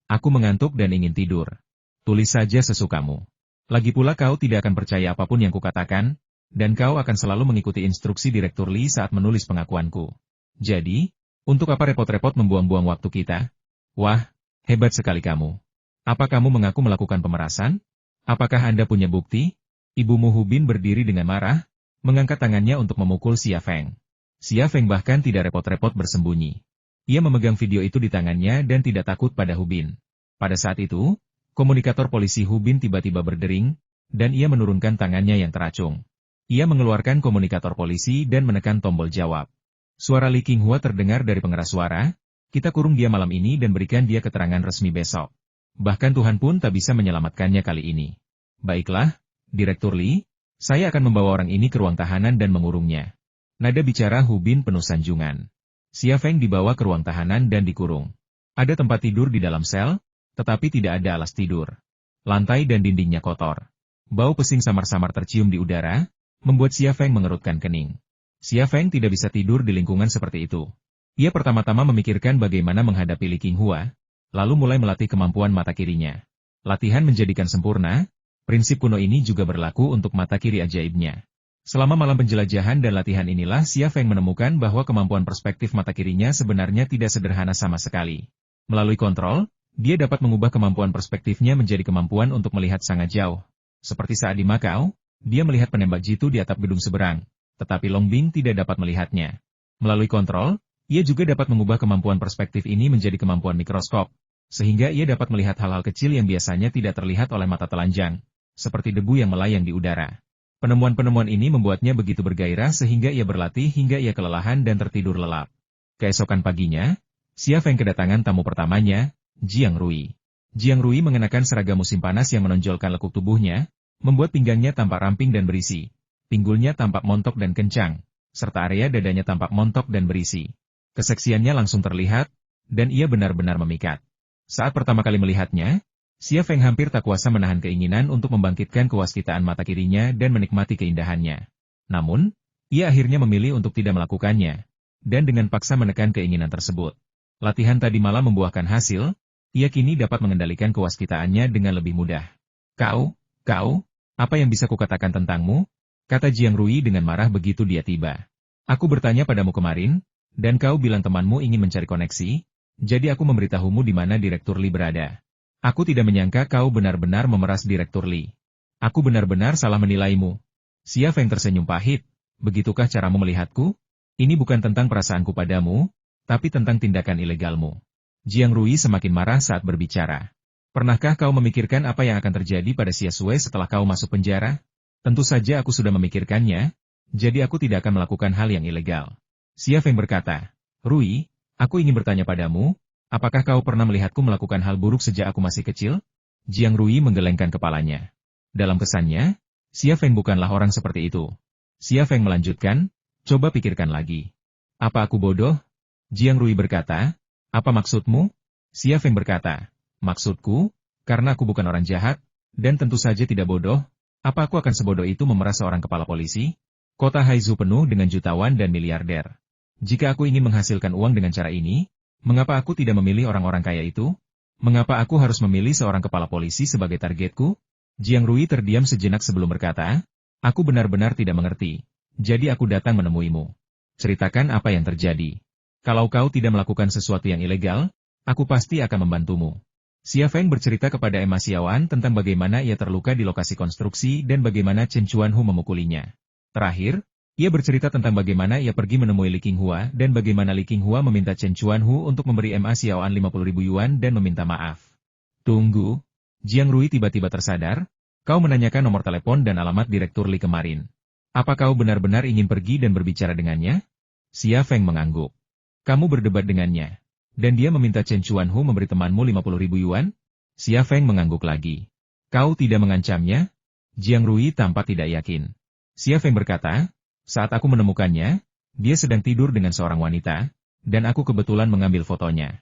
Aku mengantuk dan ingin tidur. Tulis saja sesukamu. Lagi pula kau tidak akan percaya apapun yang kukatakan, dan kau akan selalu mengikuti instruksi Direktur Li saat menulis pengakuanku. Jadi, untuk apa repot-repot membuang-buang waktu kita? Wah, hebat sekali kamu. Apa kamu mengaku melakukan pemerasan? Apakah Anda punya bukti? Ibumu Hu Bin berdiri dengan marah, mengangkat tangannya untuk memukul Xia Feng. Xia Feng bahkan tidak repot-repot bersembunyi. Ia memegang video itu di tangannya dan tidak takut pada Hu Bin. Pada saat itu, komunikator polisi Hu Bin tiba-tiba berdering, dan ia menurunkan tangannya yang teracung. Ia mengeluarkan komunikator polisi dan menekan tombol jawab. Suara Li Qinghua terdengar dari pengeras suara, kita kurung dia malam ini dan berikan dia keterangan resmi besok. Bahkan Tuhan pun tak bisa menyelamatkannya kali ini. Baiklah, Direktur Li, saya akan membawa orang ini ke ruang tahanan dan mengurungnya. Nada bicara Hu Bin penuh sanjungan. Xia Feng dibawa ke ruang tahanan dan dikurung. Ada tempat tidur di dalam sel, tetapi tidak ada alas tidur. Lantai dan dindingnya kotor. Bau pesing samar-samar tercium di udara, membuat Xia Feng mengerutkan kening. Xia Feng tidak bisa tidur di lingkungan seperti itu. Ia pertama-tama memikirkan bagaimana menghadapi Li Qinghua, lalu mulai melatih kemampuan mata kirinya. Latihan menjadikan sempurna, prinsip kuno ini juga berlaku untuk mata kiri ajaibnya. Selama malam penjelajahan dan latihan inilah Xia Feng menemukan bahwa kemampuan perspektif mata kirinya sebenarnya tidak sederhana sama sekali. Melalui kontrol, dia dapat mengubah kemampuan perspektifnya menjadi kemampuan untuk melihat sangat jauh. Seperti saat di Macau, dia melihat penembak jitu di atap gedung seberang, tetapi Long Bing tidak dapat melihatnya. Melalui kontrol, ia juga dapat mengubah kemampuan perspektif ini menjadi kemampuan mikroskop, sehingga ia dapat melihat hal-hal kecil yang biasanya tidak terlihat oleh mata telanjang, seperti debu yang melayang di udara. Penemuan-penemuan ini membuatnya begitu bergairah sehingga ia berlatih hingga ia kelelahan dan tertidur lelap. Keesokan paginya, Xia Feng kedatangan tamu pertamanya, Jiang Rui. Jiang Rui mengenakan seragam musim panas yang menonjolkan lekuk tubuhnya, membuat pinggangnya tampak ramping dan berisi. Pinggulnya tampak montok dan kencang, serta area dadanya tampak montok dan berisi. Keseksiannya langsung terlihat, dan ia benar-benar memikat. Saat pertama kali melihatnya, Xia Feng hampir tak kuasa menahan keinginan untuk membangkitkan kewaskitaan mata kirinya dan menikmati keindahannya. Namun, ia akhirnya memilih untuk tidak melakukannya, dan dengan paksa menekan keinginan tersebut. Latihan tadi malam membuahkan hasil, ia kini dapat mengendalikan kewaskitaannya dengan lebih mudah. Kau, apa yang bisa kukatakan tentangmu? Kata Jiang Rui dengan marah begitu dia tiba. Aku bertanya padamu kemarin, dan kau bilang temanmu ingin mencari koneksi, jadi aku memberitahumu di mana Direktur Li berada. Aku tidak menyangka kau benar-benar memeras Direktur Li. Aku benar-benar salah menilaimu. Xia Feng tersenyum pahit, begitukah caramu melihatku? Ini bukan tentang perasaanku padamu, tapi tentang tindakan ilegalmu. Jiang Rui semakin marah saat berbicara. Pernahkah kau memikirkan apa yang akan terjadi pada Xia Sui setelah kau masuk penjara? Tentu saja aku sudah memikirkannya, jadi aku tidak akan melakukan hal yang ilegal. Xia Feng berkata, Rui, aku ingin bertanya padamu, apakah kau pernah melihatku melakukan hal buruk sejak aku masih kecil? Jiang Rui menggelengkan kepalanya. Dalam kesannya, Xia Feng bukanlah orang seperti itu. Xia Feng melanjutkan, coba pikirkan lagi. Apa aku bodoh? Jiang Rui berkata, apa maksudmu? Xia Feng berkata, maksudku, karena aku bukan orang jahat, dan tentu saja tidak bodoh, apa aku akan sebodoh itu memeras seorang kepala polisi? Kota Haizu penuh dengan jutawan dan miliarder. Jika aku ingin menghasilkan uang dengan cara ini, mengapa aku tidak memilih orang-orang kaya itu? Mengapa aku harus memilih seorang kepala polisi sebagai targetku? Jiang Rui terdiam sejenak sebelum berkata, aku benar-benar tidak mengerti, jadi aku datang menemuimu. Ceritakan apa yang terjadi. Kalau kau tidak melakukan sesuatu yang ilegal, aku pasti akan membantumu. Xia Feng bercerita kepada Emma Xiaoan tentang bagaimana ia terluka di lokasi konstruksi dan bagaimana Chen Chuanhu memukulinya. Terakhir, Ia bercerita tentang bagaimana ia pergi menemui Li Qinghua dan bagaimana Li Qinghua meminta Chen Chuanhu untuk memberi Ma Xiaoan 50.000 yuan dan meminta maaf. Tunggu. Jiang Rui tiba-tiba tersadar. Kau menanyakan nomor telepon dan alamat Direktur Li kemarin. Apa kau benar-benar ingin pergi dan berbicara dengannya? Xia Feng mengangguk. Kamu berdebat dengannya. Dan dia meminta Chen Chuanhu memberi temanmu 50.000 yuan? Xia Feng mengangguk lagi. Kau tidak mengancamnya? Jiang Rui tampak tidak yakin. Xia Feng berkata, saat aku menemukannya, dia sedang tidur dengan seorang wanita, dan aku kebetulan mengambil fotonya.